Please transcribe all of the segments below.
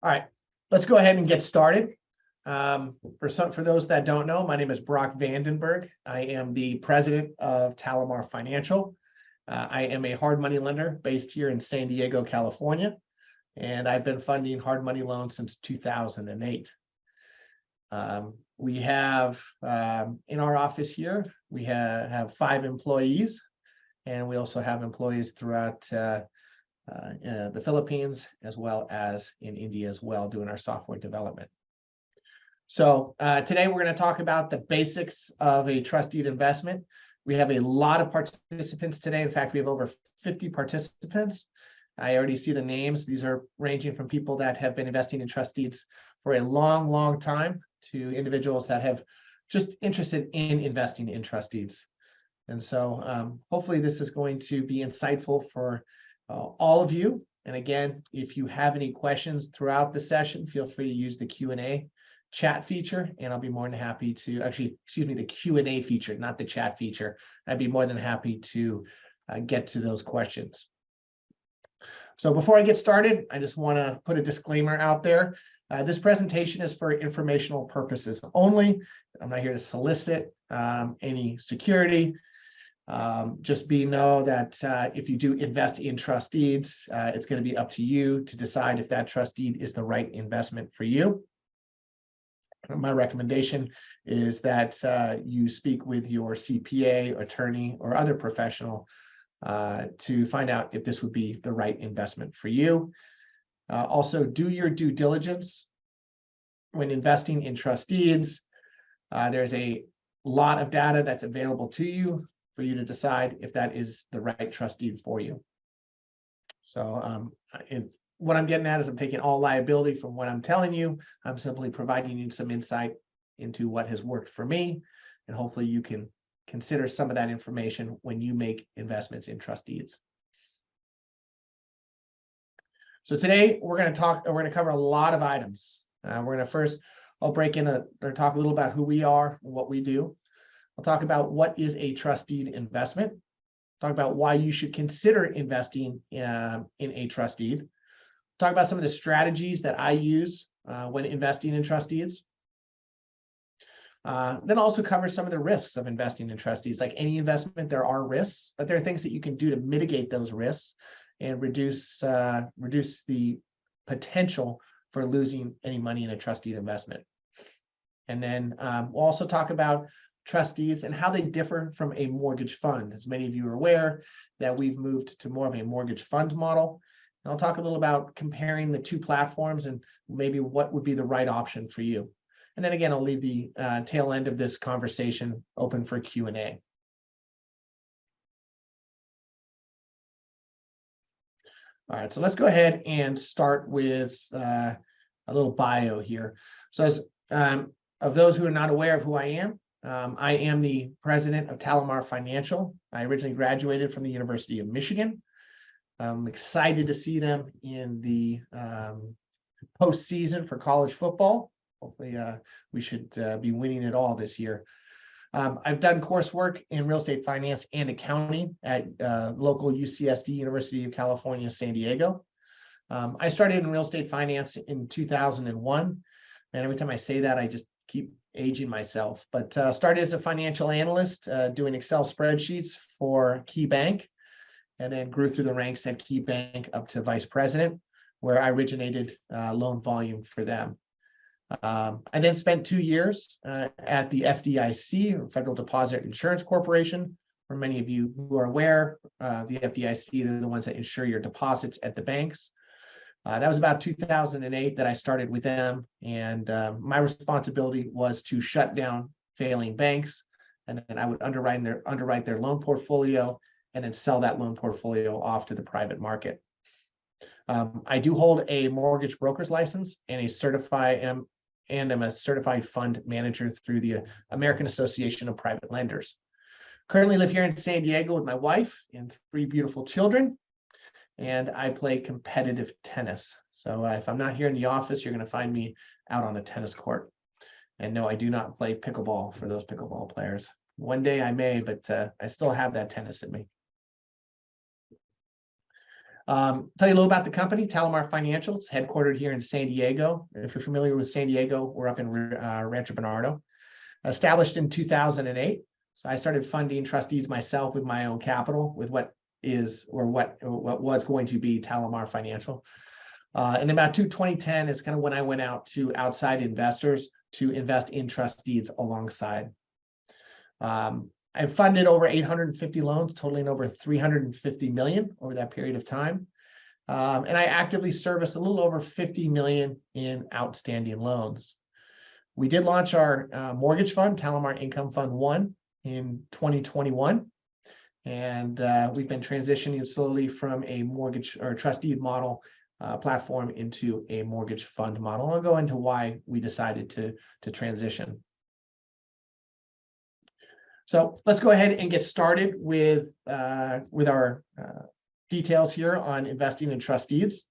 All right, let's go ahead and get started. For those that don't know, my name is Brock VandenBerg. I am the president of TaliMar Financial. I am a hard money lender based here in San Diego, California, and I've been funding hard money loans since 2008. We have in our office here, we have 5 employees, and we also have employees throughout the Philippines, as well as in India as well, doing our software development. So today we're going to talk about the basics of a trustee investment. We have a lot of participants today. In fact, we have over 50 participants. I already see the names. These are ranging from people that have been investing in trustees for a long, long time to individuals that have just interested in investing in trustees. And so hopefully this is going to be insightful for all of you. And again, if you have any questions throughout the session, feel free to use the Q&A chat feature, and I'll be more than happy to the Q&A feature, not the chat feature. I'd be more than happy to get to those questions. So before I get started, I just want to put a disclaimer out there. This presentation is for informational purposes only. I'm not here to solicit any security. Just know that if you do invest in trustees, it's going to be up to you to decide if that trustee is the right investment for you. My recommendation is that you speak with your CPA, attorney, or other professional to find out if this would be the right investment for you. Also, do your due diligence when investing in trustees. There's a lot of data that's available to you for you to decide if that is the right trustee for you. So what I'm getting at is I'm taking all liability from what I'm telling you. I'm simply providing you some insight into what has worked for me, and hopefully you can consider some of that information when you make investments in trustees. So today we're going to cover a lot of items. I'll break in or talk a little about who we are and what we do. I'll talk about what is a trustee investment, talk about why you should consider investing in a trustee, talk about some of the strategies that I use when investing in trustees. Then also cover some of the risks of investing in trustees. Like any investment, there are risks, but there are things that you can do to mitigate those risks and reduce the potential for losing any money in a trustee investment. And then we'll also talk about trustees and how they differ from a mortgage fund. As many of you are aware that we've moved to more of a mortgage fund model. And I'll talk a little about comparing the two platforms and maybe what would be the right option for you. And then again, I'll leave the tail end of this conversation open for Q&A. All right, so let's go ahead and start with a little bio here. So as of those who are not aware of who I am the president of TaliMar Financial. I originally graduated from the University of Michigan. I'm excited to see them in the postseason for college football. Hopefully, we should be winning it all this year. I've done coursework in real estate finance and accounting at local UCSD, University of California, San Diego. I started in real estate finance in 2001. And every time I say that, I just keep aging myself. But started as a financial analyst doing Excel spreadsheets for KeyBank, and then grew through the ranks at KeyBank up to vice president, where I originated loan volume for them. I then spent 2 years at the FDIC, or Federal Deposit Insurance Corporation. For many of you who are aware, the FDIC, they're the ones that insure your deposits at the banks. That was about 2008 that I started with them, and my responsibility was to shut down failing banks, and then I would underwrite their loan portfolio, and then sell that loan portfolio off to the private market. I do hold a mortgage broker's license and I'm a certified fund manager through the American Association of Private Lenders. Currently live here in San Diego with my wife and 3 beautiful children, and I play competitive tennis. So if I'm not here in the office, you're going to find me out on the tennis court. And no, I do not play pickleball for those pickleball players. One day I may, but I still have that tennis in me. Tell you a little about the company, TaliMar Financial. It's headquartered here in San Diego. If you're familiar with San Diego, we're up in Rancho Bernardo. Established in 2008. So I started funding trustees myself with my own capital, with what was going to be TaliMar Financial. And about 2010 is kind of when I went out to outside investors to invest in trustees alongside. I've funded over 850 loans, totaling over 350 million over that period of time. And I actively service a little over 50 million in outstanding loans. We did launch our mortgage fund, TaliMar Income Fund 1, in 2021. And we've been transitioning slowly from a mortgage or trustee model platform into a mortgage fund model. I'll go into why we decided to transition. So let's go ahead and get started with our details here on investing in trustees.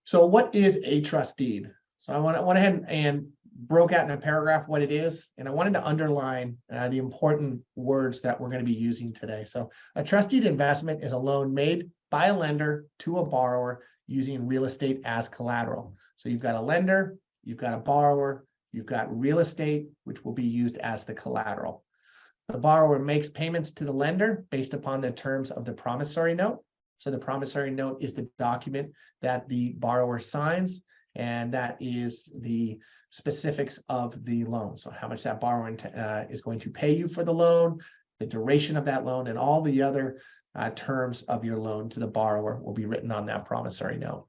So what is a trustee? So I went ahead and broke out in a paragraph what it is, and I wanted to underline the important words that we're going to be using today. So a trustee investment is a loan made by a lender to a borrower using real estate as collateral. So you've got a lender, you've got a borrower, you've got real estate, which will be used as the collateral. The borrower makes payments to the lender based upon the terms of the promissory note. So the promissory note is the document that the borrower signs, and that is the specifics of the loan. So how much that borrower is going to pay you for the loan, the duration of that loan, and all the other terms of your loan to the borrower will be written on that promissory note.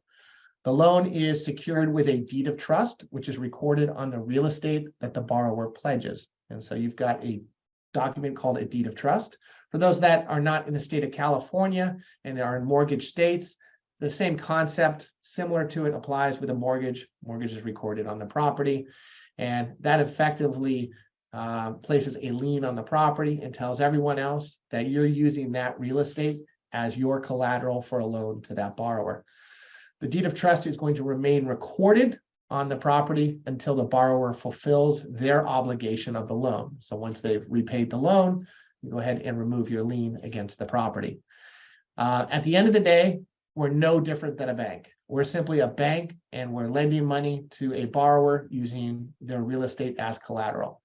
The loan is secured with a deed of trust, which is recorded on the real estate that the borrower pledges. And so you've got a document called a deed of trust. For those that are not in the state of California and are in mortgage states, the same concept, similar to it, applies with a mortgage. Mortgage is recorded on the property, and that effectively places a lien on the property and tells everyone else that you're using that real estate as your collateral for a loan to that borrower. The deed of trust is going to remain recorded on the property until the borrower fulfills their obligation of the loan. So once they've repaid the loan, you go ahead and remove your lien against the property. At the end of the day, we're no different than a bank. We're simply a bank, and we're lending money to a borrower using their real estate as collateral.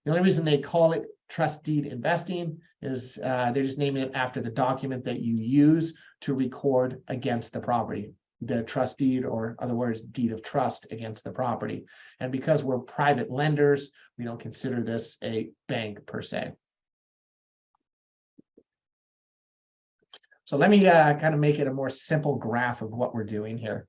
The only reason they call it trustee investing is they're just naming it after the document that you use to record against the property, the trust deed, or other words, deed of trust against the property. And because we're private lenders, we don't consider this a bank per se. So let me kind of make it a more simple graph of what we're doing here.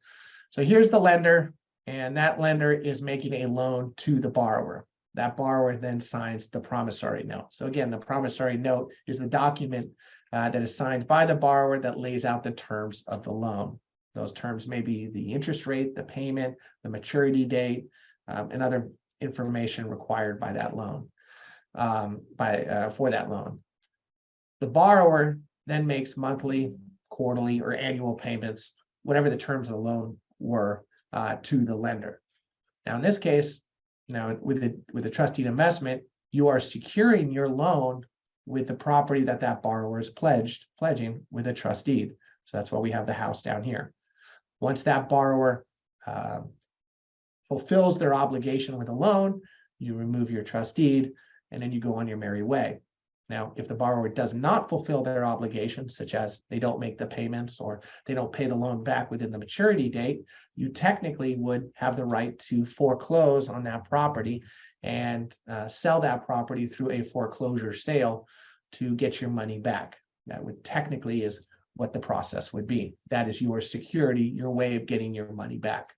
So here's the lender, and that lender is making a loan to the borrower. That borrower then signs the promissory note. So again, the promissory note is the document that is signed by the borrower that lays out the terms of the loan. Those terms may be the interest rate, the payment, the maturity date, and other information required by that loan, for that loan. The borrower then makes monthly, quarterly, or annual payments, whatever the terms of the loan were, to the lender. Now, in this case, with the trustee investment, you are securing your loan with the property that borrower is pledging with a trustee. So that's why we have the house down here. Once that borrower fulfills their obligation with a loan, you remove your trustee, and then you go on your merry way. Now, if the borrower does not fulfill their obligations, such as they don't make the payments or they don't pay the loan back within the maturity date, you technically would have the right to foreclose on that property and sell that property through a foreclosure sale to get your money back. That would technically is what the process would be. That is your security, your way of getting your money back.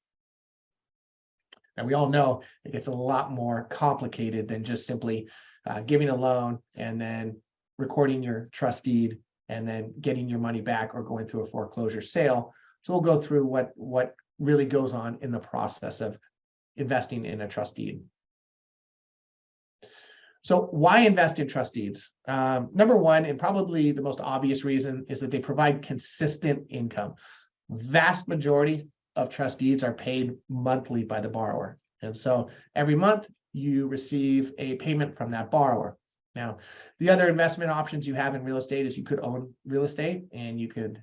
And we all know it gets a lot more complicated than just simply giving a loan and then recording your trust deed and then getting your money back or going through a foreclosure sale. So we'll go through what really goes on in the process of investing in a trust deed. So why invest in trust deeds? Number one, and probably the most obvious reason, is that they provide consistent income. Vast majority of trust deeds are paid monthly by the borrower. And so every month you receive a payment from that borrower. Now, the other investment options you have in real estate is you could own real estate and you could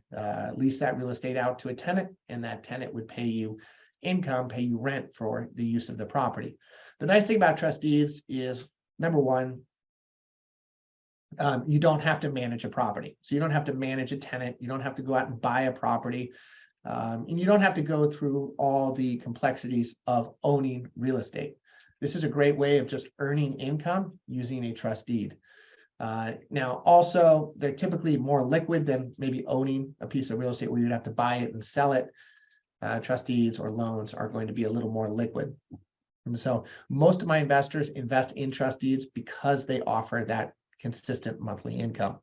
lease that real estate out to a tenant, and that tenant would pay you income, pay you rent for the use of the property. The nice thing about trustees is, number one, you don't have to manage a property. So you don't have to manage a tenant. You don't have to go out and buy a property. And you don't have to go through all the complexities of owning real estate. This is a great way of just earning income using a trust deed. Now, also, they're typically more liquid than maybe owning a piece of real estate where you'd have to buy it and sell it. Trust deeds or loans are going to be a little more liquid. And so most of my investors invest in trust deeds because they offer that consistent monthly income.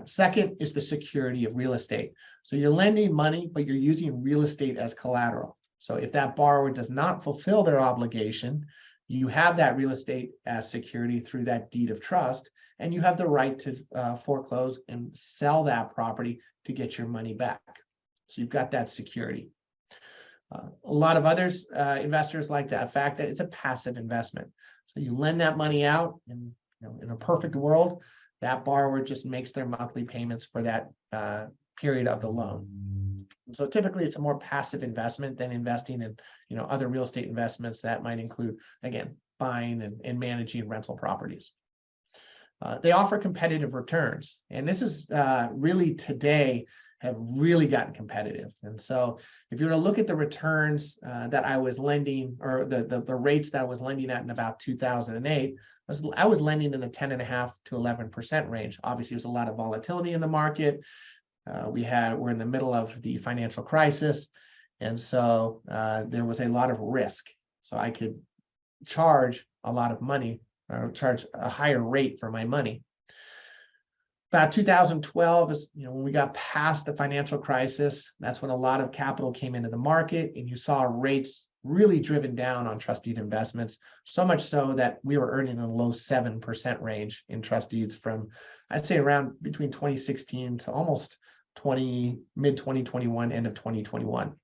Second is the security of real estate. So you're lending money, but you're using real estate as collateral. So if that borrower does not fulfill their obligation, you have that real estate as security through that deed of trust, and you have the right to foreclose and sell that property to get your money back. So you've got that security. A lot of others, investors like that fact that it's a passive investment. So you lend that money out, and in a perfect world, that borrower just makes their monthly payments for that period of the loan. So typically it's a more passive investment than investing in other real estate investments that might include, again, buying and managing rental properties. They offer competitive returns, and this is really today have really gotten competitive. And so if you were to look at the returns that I was lending, or the rates that I was lending at in about 2008, I was lending in the 10.5% to 11% range. Obviously, there's a lot of volatility in the market. We're in the middle of the financial crisis. And so there was a lot of risk. So I could charge a lot of money, or charge a higher rate for my money. About 2012 is when we got past the financial crisis. That's when a lot of capital came into the market, and you saw rates really driven down on trust deed investments, so much so that we were earning in the low 7% range in trust deeds from, I'd say, around between 2016 to almost mid 2021, end of 2021.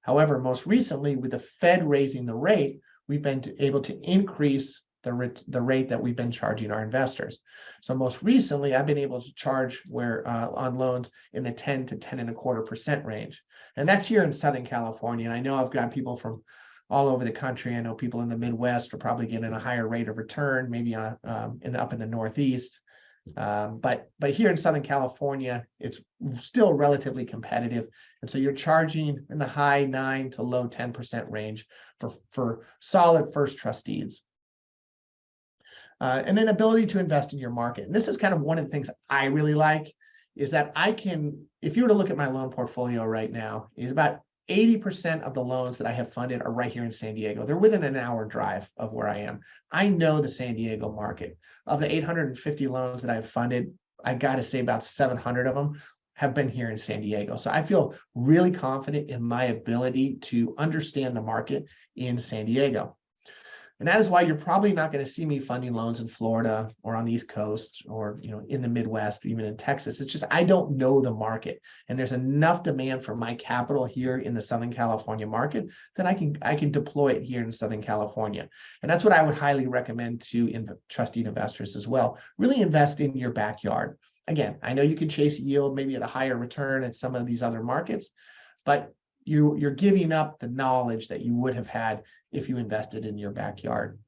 However, most recently, with the Fed raising the rate, we've been able to increase the rate that we've been charging our investors. So most recently, I've been able to charge on loans in the 10 to 10.25% range. And that's here in Southern California. And I know I've got people from all over the country. I know people in the Midwest are probably getting a higher rate of return, maybe up in the Northeast. But here in Southern California, it's still relatively competitive. And so you're charging in the high 9 to low 10% range for solid first trust deeds. And then ability to invest in your market. And this is kind of one of the things I really like, is that if you were to look at my loan portfolio right now, is about 80% of the loans that I have funded are right here in San Diego. They're within an hour drive of where I am. I know the San Diego market. Of the 850 loans that I've funded, I got to say about 700 of them have been here in San Diego. So I feel really confident in my ability to understand the market in San Diego. And that is why you're probably not going to see me funding loans in Florida or on the East Coast or in the Midwest, even in Texas. It's just I don't know the market, and there's enough demand for my capital here in the Southern California market that I can deploy it here in Southern California. And that's what I would highly recommend to trustee investors as well. Really invest in your backyard. Again, I know you can chase yield maybe at a higher return at some of these other markets, but you're giving up the knowledge that you would have had if you invested in your backyard.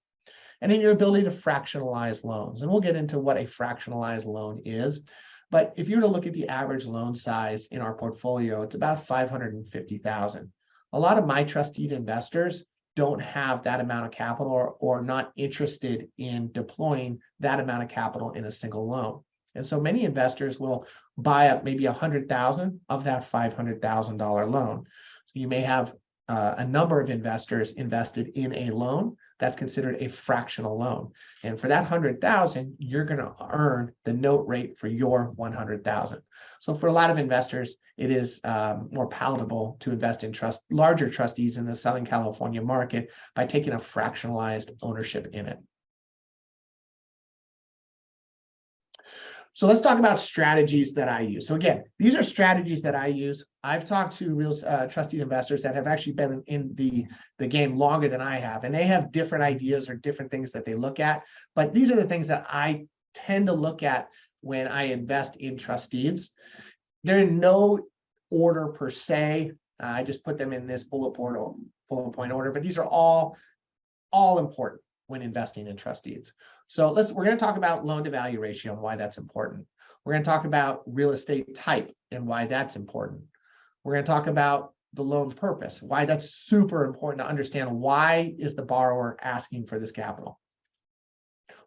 And in your ability to fractionalize loans. And we'll get into what a fractionalized loan is. But if you were to look at the average loan size in our portfolio, it's about $550,000. A lot of my trustee investors don't have that amount of capital or not interested in deploying that amount of capital in a single loan. And so many investors will buy up maybe $100,000 of that $500,000 loan. So you may have a number of investors invested in a loan that's considered a fractional loan. And for that $100,000, you're going to earn the note rate for your $100,000. So for a lot of investors, it is more palatable to invest in larger trustees in the Southern California market by taking a fractionalized ownership in it. So let's talk about strategies that I use. So again, these are strategies that I use. I've talked to real trustee investors that have actually been in the game longer than I have, and they have different ideas or different things that they look at. But these are the things that I tend to look at when I invest in trustees. They're in no order per se. I just put them in this bullet point order, but these are all important when investing in trustees. So we're going to talk about loan to value ratio and why that's important. We're going to talk about real estate type and why that's important. We're going to talk about the loan purpose, why that's super important to understand. Why is the borrower asking for this capital?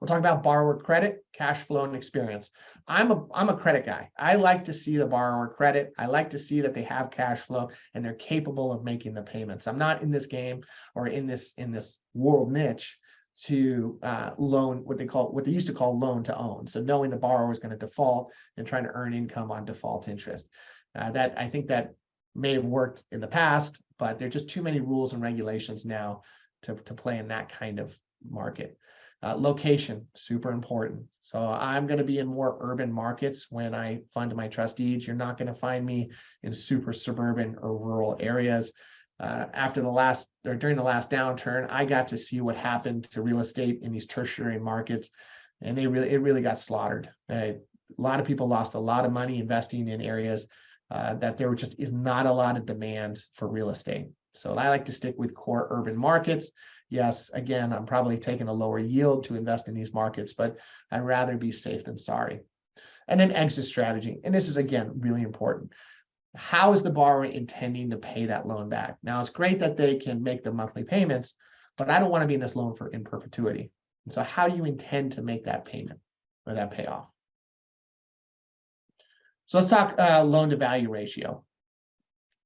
We'll talk about borrower credit, cash flow, and experience. I'm a credit guy. I like to see the borrower credit. I like to see that they have cash flow and they're capable of making the payments. I'm not in this game or in this world niche to loan what they used to call loan to own. So knowing the borrower is going to default and trying to earn income on default interest. That I think that may have worked in the past, but there are just too many rules and regulations now to play in that kind of market. Location, super important. So I'm going to be in more urban markets when I fund my trustees. You're not going to find me in super suburban or rural areas. During the last downturn, I got to see what happened to real estate in these tertiary markets, and it really got slaughtered. A lot of people lost a lot of money investing in areas that there just is not a lot of demand for real estate. So I like to stick with core urban markets. Yes, again, I'm probably taking a lower yield to invest in these markets, but I'd rather be safe than sorry. And then exit strategy. And this is, again, really important. How is the borrower intending to pay that loan back? Now, it's great that they can make the monthly payments, but I don't want to be in this loan in perpetuity. And so how do you intend to make that payment or that payoff? So let's talk loan to value ratio.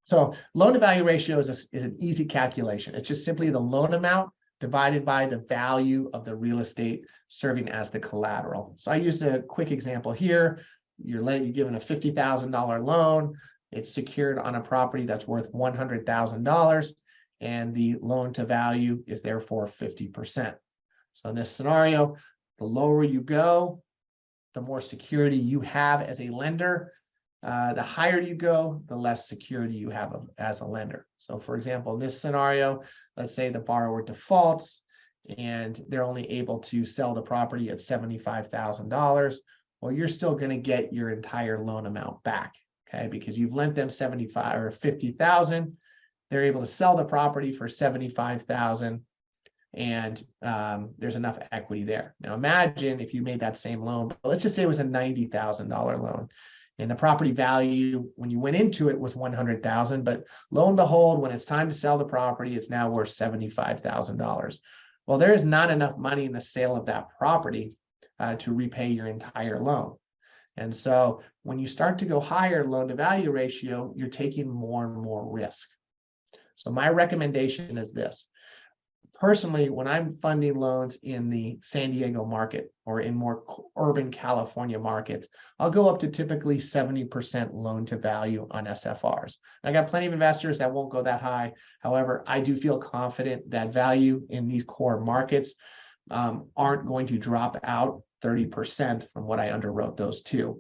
So loan to value ratio is an easy calculation. It's just simply the loan amount divided by the value of the real estate serving as the collateral. So I used a quick example here. You're given a $50,000 loan. It's secured on a property that's worth $100,000, and the loan to value is therefore 50%. So in this scenario, the lower you go, the more security you have as a lender. The higher you go, the less security you have as a lender. So for example, in this scenario, let's say the borrower defaults and they're only able to sell the property at $75,000. Well, you're still going to get your entire loan amount back, okay? Because you've lent them 75 or 50,000. They're able to sell the property for 75,000. And there's enough equity there. Now imagine if you made that same loan, but let's just say it was a $90,000 loan. And the property value when you went into it was $100,000, but lo and behold, when it's time to sell the property, it's now worth $75,000. Well, there is not enough money in the sale of that property to repay your entire loan. And so when you start to go higher loan to value ratio, you're taking more and more risk. So my recommendation is this. Personally, when I'm funding loans in the San Diego market or in more urban California markets, I'll go up to typically 70% loan to value on SFRs. I got plenty of investors that won't go that high. However, I do feel confident that value in these core markets aren't going to drop out 30% from what I underwrote those to.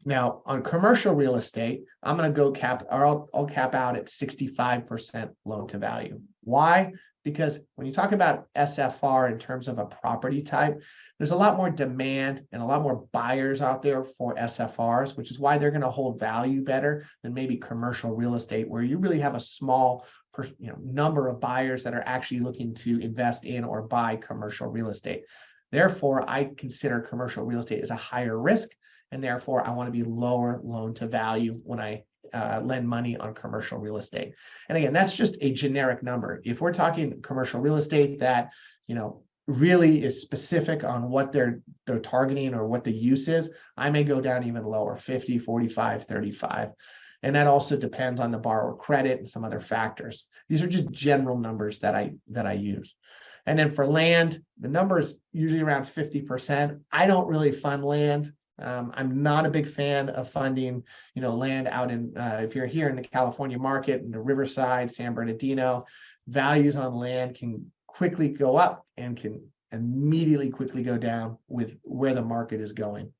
Now, on commercial real estate, I'm going to go I'll cap out at 65% loan to value. Why? Because when you talk about SFR in terms of a property type, there's a lot more demand and a lot more buyers out there for SFRs, which is why they're going to hold value better than maybe commercial real estate, where you really have a small number of buyers that are actually looking to invest in or buy commercial real estate. Therefore, I consider commercial real estate as a higher risk, and therefore I want to be lower loan to value when I lend money on commercial real estate. And again, that's just a generic number. If we're talking commercial real estate that really is specific on what they're targeting or what the use is, I may go down even lower, 50, 45, 35. And that also depends on the borrower credit and some other factors. These are just general numbers that I use. And then for land, the number is usually around 50%. I don't really fund land. I'm not a big fan of funding, land out in, if you're here in the California market, in the Riverside, San Bernardino, values on land can quickly go up and can immediately quickly go down with where the market is going.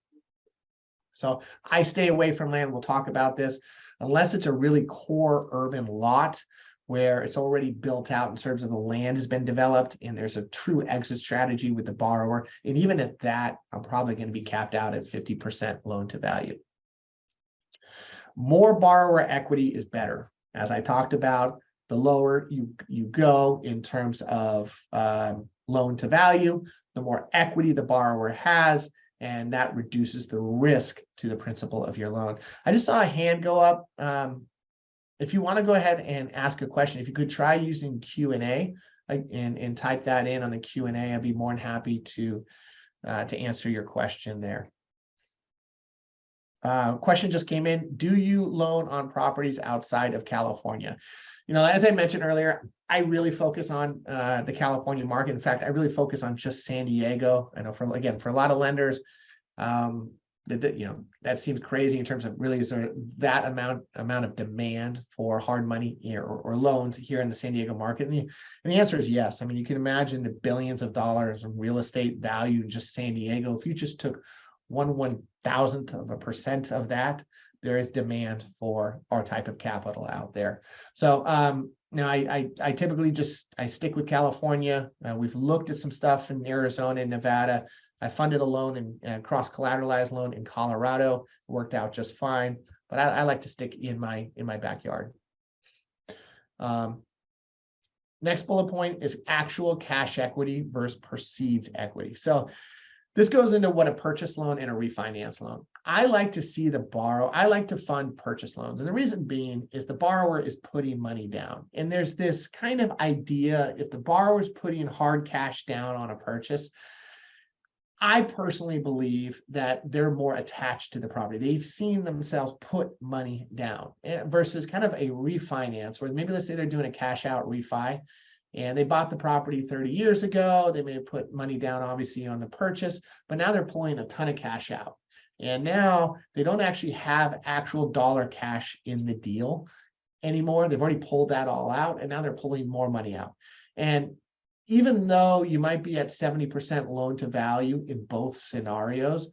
So I stay away from land. We'll talk about this unless it's a really core urban lot where it's already built out in terms of the land has been developed and there's a true exit strategy with the borrower. And even at that, I'm probably going to be capped out at 50% loan to value. More borrower equity is better. As I talked about, the lower you go in terms of loan to value, the more equity the borrower has, and that reduces the risk to the principal of your loan. I just saw a hand go up. If you want to go ahead and ask a question, if you could try using Q&A and type that in on the Q&A, I'd be more than happy to answer your question there. Question just came in. Do you loan on properties outside of California? You know, as I mentioned earlier, I really focus on the California market. In fact, I really focus on just San Diego. I know for a lot of lenders, that seems crazy in terms of really is there that amount of demand for hard money or loans here in the San Diego market? And the answer is yes. I mean, you can imagine the billions of dollars of real estate value in just San Diego. If you just took 1/1000% of that, there is demand for our type of capital out there. So I typically I stick with California. We've looked at some stuff in Arizona and Nevada. I funded a loan and cross-collateralized loan in Colorado. It worked out just fine, but I like to stick in my backyard. Next bullet point is actual cash equity versus perceived equity. So this goes into what a purchase loan and a refinance loan. I like to see I like to fund purchase loans. And the reason being is the borrower is putting money down. And there's this kind of idea, if the borrower is putting hard cash down on a purchase, I personally believe that they're more attached to the property. They've seen themselves put money down versus kind of a refinance, where maybe let's say they're doing a cash out refi and they bought the property 30 years ago. They may have put money down, obviously, on the purchase, but now they're pulling a ton of cash out. And now they don't actually have actual dollar cash in the deal anymore. They've already pulled that all out, and now they're pulling more money out. And even though you might be at 70% loan to value in both scenarios,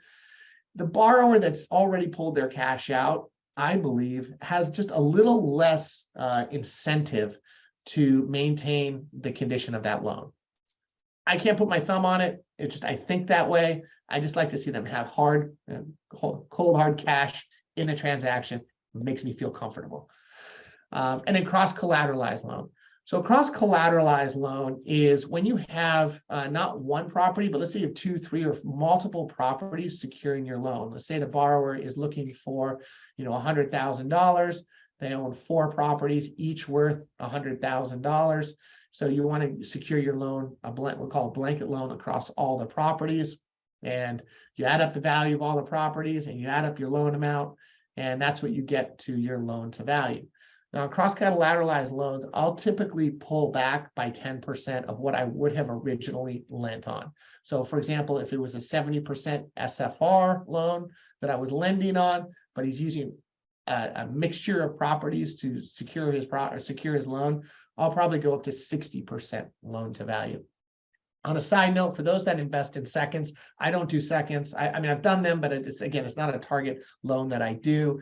the borrower that's already pulled their cash out, I believe, has just a little less incentive to maintain the condition of that loan. I can't put my thumb on it. It's just, I think that way. I just like to see them have cold hard cash in a transaction. It makes me feel comfortable. And then cross-collateralized loan. So a cross-collateralized loan is when you have not one property, but let's say you have 2, 3, or multiple properties securing your loan. Let's say the borrower is looking for, $100,000. They own 4 properties, each worth $100,000. So you want to secure your loan, we'll call a blanket loan across all the properties. And you add up the value of all the properties and you add up your loan amount, and that's what you get to your loan to value. Now, cross-collateralized loans, I'll typically pull back by 10% of what I would have originally lent on. So, for example, if it was a 70% SFR loan that I was lending on, but he's using a mixture of properties to secure his loan, I'll probably go up to 60% loan to value. On a side note, for those that invest in seconds, I don't do seconds. I mean, I've done them, but it's not a target loan that I do.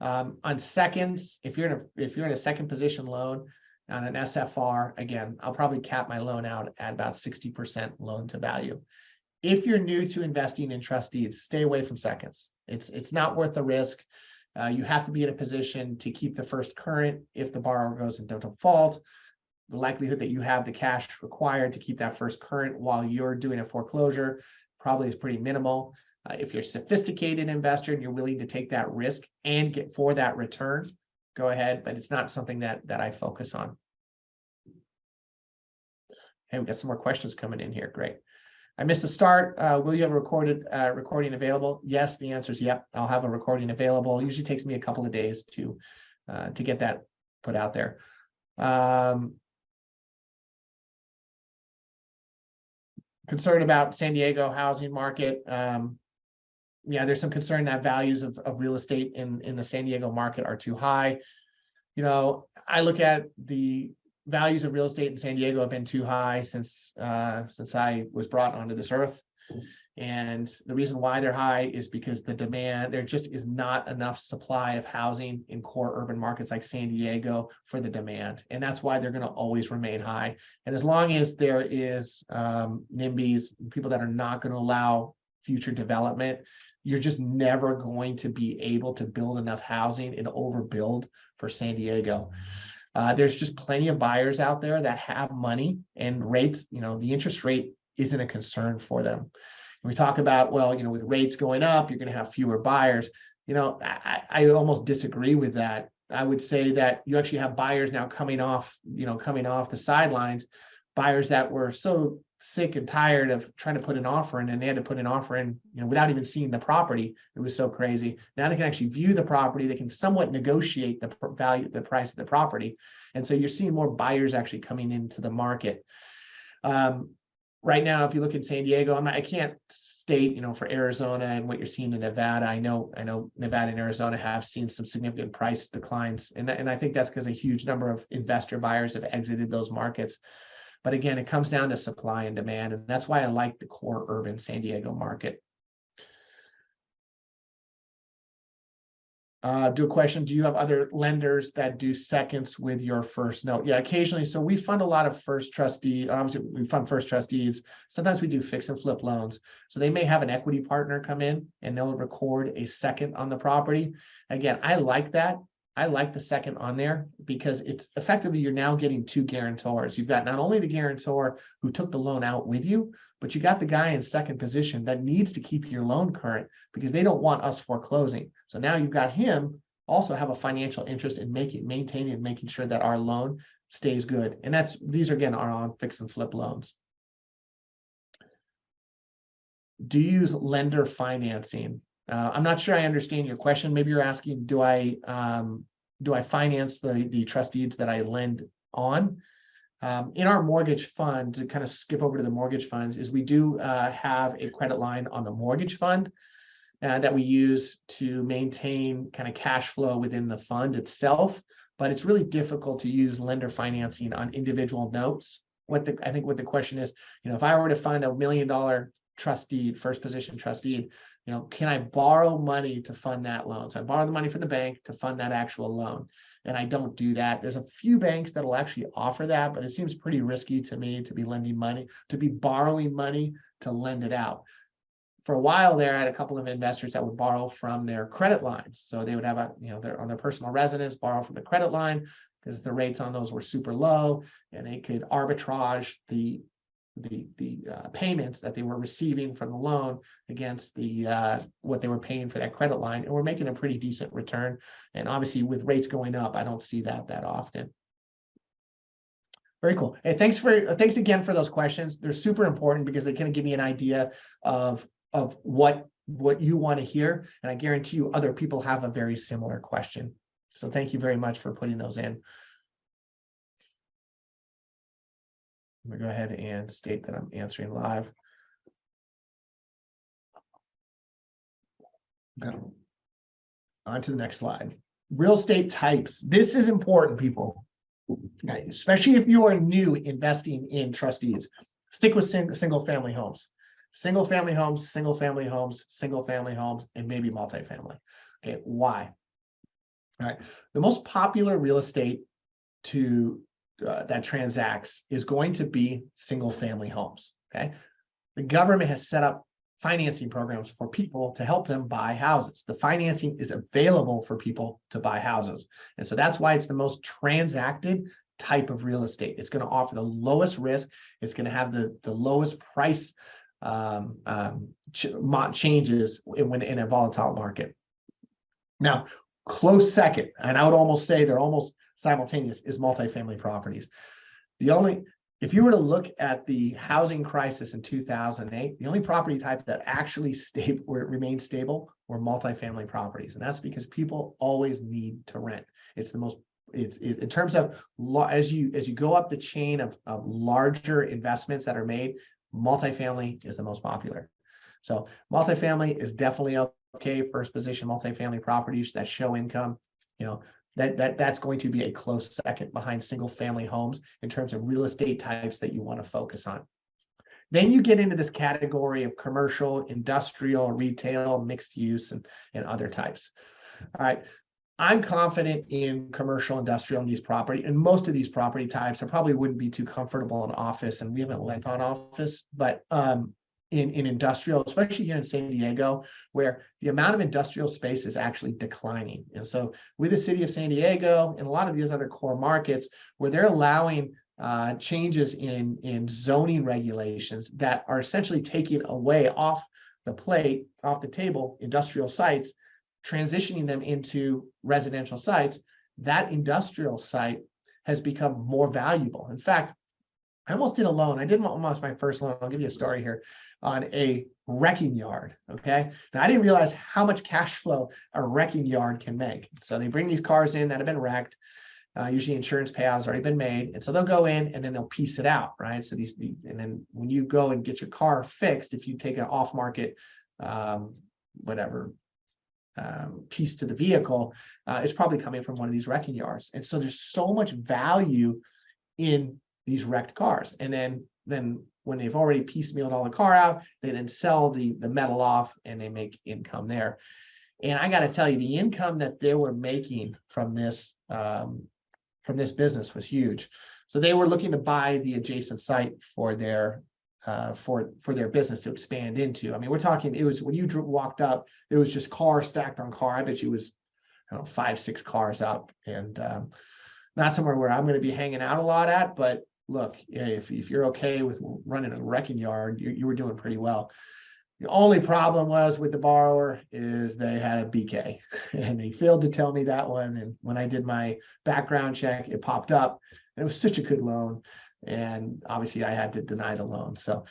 On seconds, if you're in a second position loan on an SFR, again, I'll probably cap my loan out at about 60% loan to value. If you're new to investing in trustees, stay away from seconds. It's not worth the risk. You have to be in a position to keep the first current if the borrower goes into default. The likelihood that you have the cash required to keep that first current while you're doing a foreclosure probably is pretty minimal. If you're a sophisticated investor and you're willing to take that risk and get for that return, go ahead, but it's not something that I focus on. Okay, we got some more questions coming in here. Great. I missed the start. Will you have a recording available? Yes, the answer is yep. I'll have a recording available. It usually takes me a couple of days to get that put out there. Concerned about San Diego housing market. Yeah, there's some concern that values of real estate in the San Diego market are too high. I look at the values of real estate in San Diego have been too high since I was brought onto this earth. And the reason why they're high is because the demand, there just is not enough supply of housing in core urban markets like San Diego for the demand. And that's why they're going to always remain high. And as long as there is NIMBYs, people that are not going to allow future development, you're just never going to be able to build enough housing and overbuild for San Diego. There's just plenty of buyers out there that have money, and rates, the interest rate isn't a concern for them. We talk about, well, with rates going up, you're going to have fewer buyers. I almost disagree with that. I would say that you actually have buyers now coming off the sidelines, buyers that were so sick and tired of trying to put an offer in, and they had to put an offer in, without even seeing the property. It was so crazy. Now they can actually view the property. They can somewhat negotiate the value, the price of the property. And so you're seeing more buyers actually coming into the market. Right now, if you look in San Diego, I can't state, for Arizona and what you're seeing in Nevada. I know Nevada and Arizona have seen some significant price declines. And I think that's because a huge number of investor buyers have exited those markets. But again, it comes down to supply and demand. And that's why I like the core urban San Diego market. Do a question. Do you have other lenders that do seconds with your first note? Yeah, occasionally. So we fund a lot of first trustee. Obviously, we fund first trustees. Sometimes we do fix and flip loans. So they may have an equity partner come in and they'll record a second on the property. Again, I like that. I like the second on there because it's effectively, you're now getting two guarantors. You've got not only the guarantor who took the loan out with you, but you got the guy in second position that needs to keep your loan current because they don't want us foreclosing. So now you've got him also have a financial interest in maintaining and making sure that our loan stays good. And these are again are on fix and flip loans. Do you use lender financing? I'm not sure I understand your question. Maybe you're asking, do I finance the trustees that I lend on? In our mortgage fund, to kind of skip over to the mortgage funds, is we do have a credit line on the mortgage fund that we use to maintain kind of cash flow within the fund itself. But it's really difficult to use lender financing on individual notes. I think what the question is, if I were to fund $1 million trustee, first position trustee, can I borrow money to fund that loan? So I borrow the money from the bank to fund that actual loan. And I don't do that. There's a few banks that will actually offer that, but it seems pretty risky to me to be lending money, to be borrowing money to lend it out. For a while there, I had a couple of investors that would borrow from their credit lines. So they would have they're on their personal residence, borrow from the credit line because the rates on those were super low, and they could arbitrage the payments that they were receiving from the loan against what they were paying for that credit line, and we're making a pretty decent return. And obviously with rates going up, I don't see that often. Very cool. Hey, thanks again for those questions. They're super important because they kind of give me an idea of what you want to hear, and I guarantee you other people have a very similar question. So thank you very much for putting those in. I'm going to go ahead and state that I'm answering live. Now, on to the next slide. Real estate types. This is important, people. Okay, especially if you are new investing in trustees. Stick with single family homes. Single family homes, single family homes, single family homes, and maybe multifamily. Okay, why? All right. The most popular real estate that transacts is going to be single family homes. Okay, the government has set up financing programs for people to help them buy houses. The financing is available for people to buy houses, and so that's why it's the most transacted type of real estate. It's going to offer the lowest risk. It's going to have the lowest price changes in a volatile market. Now, close second, and I would almost say they're almost simultaneous, is multifamily properties. If you were to look at the housing crisis in 2008, the only property type that actually remained stable were multifamily properties, and that's because people always need to rent. It's in terms of as you go up the chain of larger investments that are made, multifamily is the most popular. So multifamily is definitely okay. First position multifamily properties that show income, That's going to be a close second behind single family homes in terms of real estate types that you want to focus on. Then you get into this category of commercial, industrial, retail, mixed use, and other types. All right. I'm confident in commercial, industrial, and these property, and most of these property types. I probably wouldn't be too comfortable in office, and we haven't lent on office, but in industrial, especially here in San Diego, where the amount of industrial space is actually declining. And so with the city of San Diego and a lot of these other core markets, where they're allowing changes in zoning regulations that are essentially taking away off the table, industrial sites, transitioning them into residential sites, that industrial site has become more valuable. In fact, I almost did a loan. I did almost my first loan. I'll give you a story here on a wrecking yard. Okay. Now, I didn't realize how much cash flow a wrecking yard can make. So they bring these cars in that have been wrecked. Usually insurance payout has already been made. And so they'll go in and then they'll piece it out, right? So and then when you go and get your car fixed, if you take an off-market, piece to the vehicle, it's probably coming from one of these wrecking yards. And so there's so much value in these wrecked cars. And then when they've already piecemealed all the car out, they then sell the metal off and they make income there. And I got to tell you, the income that they were making from this business was huge. So they were looking to buy the adjacent site for their business to expand into. I mean, we're talking, it was when you walked up, it was just car stacked on car. I bet you was, I don't know, 5-6 cars up, and not somewhere where I'm going to be hanging out a lot at. But look, if you're okay with running a wrecking yard, you were doing pretty well. The only problem was with the borrower is they had a BK, and they failed to tell me that one. And when I did my background check, it popped up, and it was such a good loan. And obviously I had to deny the loan. So,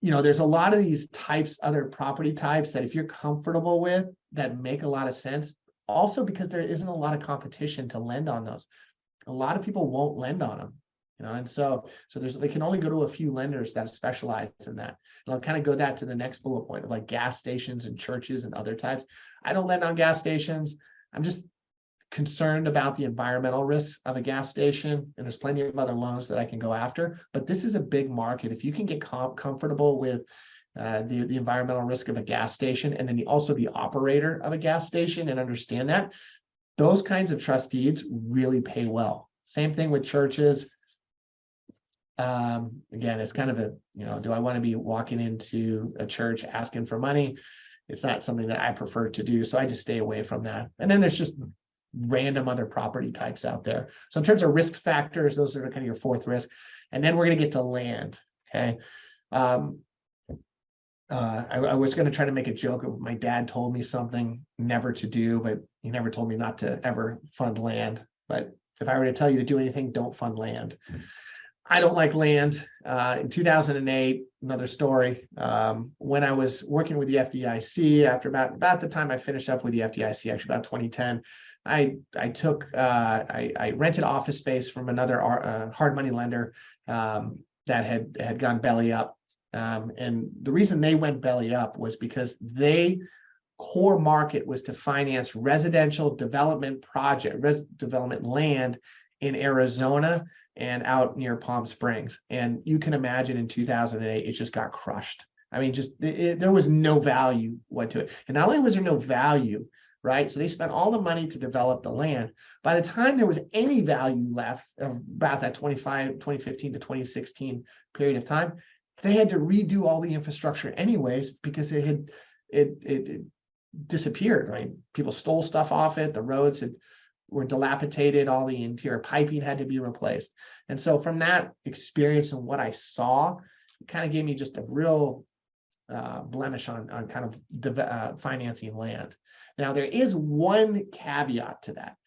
there's a lot of these types, other property types that if you're comfortable with, that make a lot of sense. Also, because there isn't a lot of competition to lend on those. A lot of people won't lend on them, and so they can only go to a few lenders that specialize in that. And I'll kind of go that to the next bullet point of like gas stations and churches and other types. I don't lend on gas stations. I'm just concerned about the environmental risks of a gas station, and there's plenty of other loans that I can go after. But this is a big market. If you can get comfortable with the environmental risk of a gas station, and then also the operator of a gas station, and understand that, those kinds of trust deeds really pay well. Same thing with churches. Again, it's kind of a, do I want to be walking into a church asking for money? It's not something that I prefer to do. So I just stay away from that. And then there's just random other property types out there. So in terms of risk factors, those are kind of your fourth risk. And then we're going to get to land. Okay. I was going to try to make a joke of my dad told me something never to do, but he never told me not to ever fund land. But if I were to tell you to do anything, don't fund land. I don't like land. In 2008, another story, when I was working with the FDIC, after about the time I finished up with the FDIC, actually about 2010, I rented office space from another hard money lender that had gone belly up. And the reason they went belly up was because they core market was to finance residential development development land in Arizona and out near Palm Springs. And you can imagine in 2008, it just got crushed. I mean, there was no value went to it. And not only was there no value, right? So they spent all the money to develop the land. By the time there was any value left about that 2015 to 2016 period of time, they had to redo all the infrastructure anyways, because it disappeared, right? People stole stuff off it. The roads were dilapidated. All the interior piping had to be replaced. And so from that experience and what I saw, it kind of gave me just a real blemish on kind of financing land. Now, there is one caveat to that.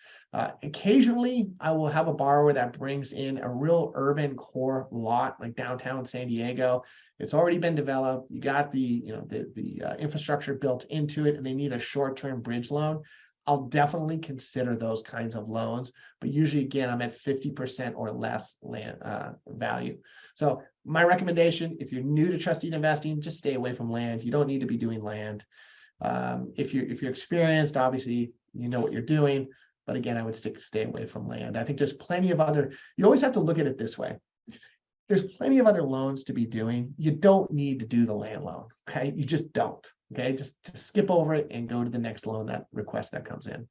Occasionally, I will have a borrower that brings in a real urban core lot, like downtown San Diego. It's already been developed. You got the infrastructure built into it, and they need a short-term bridge loan. I'll definitely consider those kinds of loans, but usually, again, I'm at 50% or less land value. So my recommendation, if you're new to trustee investing, just stay away from land. You don't need to be doing land. If you're experienced, obviously, you know what you're doing. But again, I would stay away from land. I think there's plenty of other, you always have to look at it this way. There's plenty of other loans to be doing. You don't need to do the land loan, okay? You just don't, okay? Just skip over it and go to the next loan that request that comes in.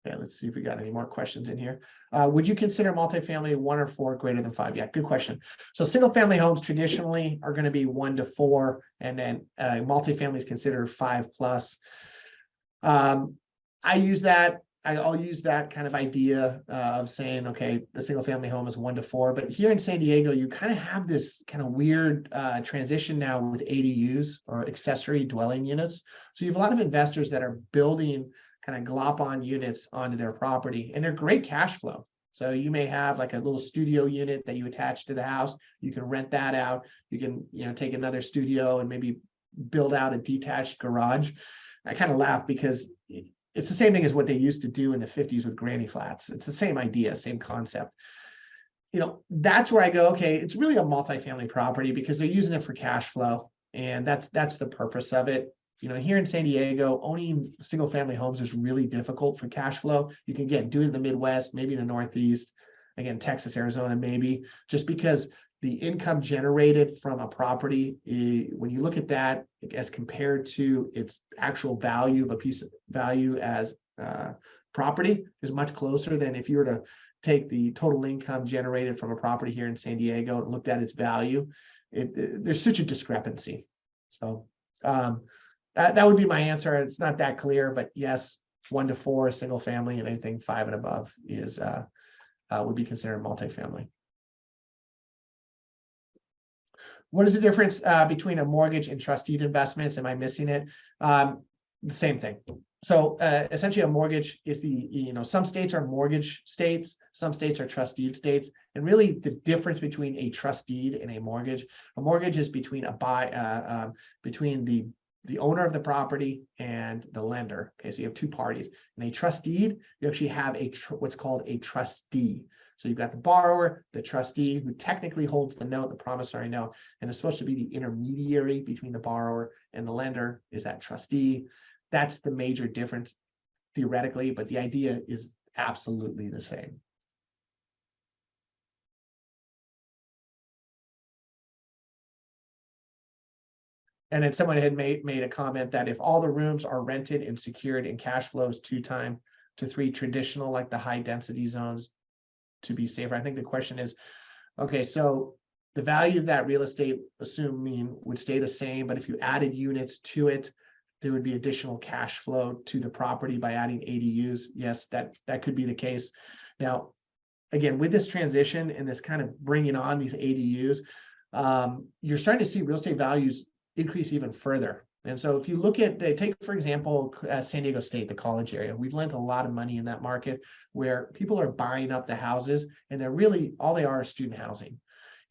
Okay, let's see if we got any more questions in here. Would you consider multifamily 1 or 4 greater than 5? Yeah, good question. So single family homes traditionally are going to be 1 to 4, and then multifamily is considered 5+. I'll use that kind of idea of saying, okay, the single family home is 1 to 4, but here in San Diego, you kind of have this kind of weird transition now with ADUs, or accessory dwelling units. So you have a lot of investors that are building kind of glop-on units onto their property, and they're great cash flow. So you may have like a little studio unit that you attach to the house. You can rent that out. You can, take another studio and maybe build out a detached garage. I kind of laugh because it's the same thing as what they used to do in the 50s with granny flats. It's the same idea, same concept. That's where I go, okay, it's really a multifamily property because they're using it for cash flow. And that's the purpose of it. Here in San Diego, owning single family homes is really difficult for cash flow. You can do it in the Midwest, maybe the Northeast, again, Texas, Arizona, maybe, just because the income generated from a property, when you look at that as compared to its actual value of a piece of value as property, is much closer than if you were to take the total income generated from a property here in San Diego and looked at its value. There's such a discrepancy. So that would be my answer. It's not that clear, but yes, 1 to 4 single family, and anything 5 and above is would be considered multifamily. What is the difference between a mortgage and trustee investments? Am I missing it? The same thing. So essentially, a mortgage is some states are mortgage states, some states are trustee states, and really the difference between a trustee and a mortgage is between between the owner of the property and the lender. Okay, so you have 2 parties. In a trustee, you actually have what's called a trustee. So you've got the borrower, the trustee, who technically holds the note, the promissory note, and is supposed to be the intermediary between the borrower and the lender, is that trustee. That's the major difference theoretically, but the idea is absolutely the same. And then someone had made a comment that if all the rooms are rented and secured and cash flows 2 to 3 traditional, like the high density zones, to be safer. I think the question is, okay, so the value of that real estate, assuming, would stay the same, but if you added units to it, there would be additional cash flow to the property by adding ADUs. Yes, that could be the case. Now, again, with this transition and this kind of bringing on these ADUs, you're starting to see real estate values increase even further. And so if you look at, take for example, San Diego State, the college area, we've lent a lot of money in that market where people are buying up the houses, and they're really, all they are is student housing.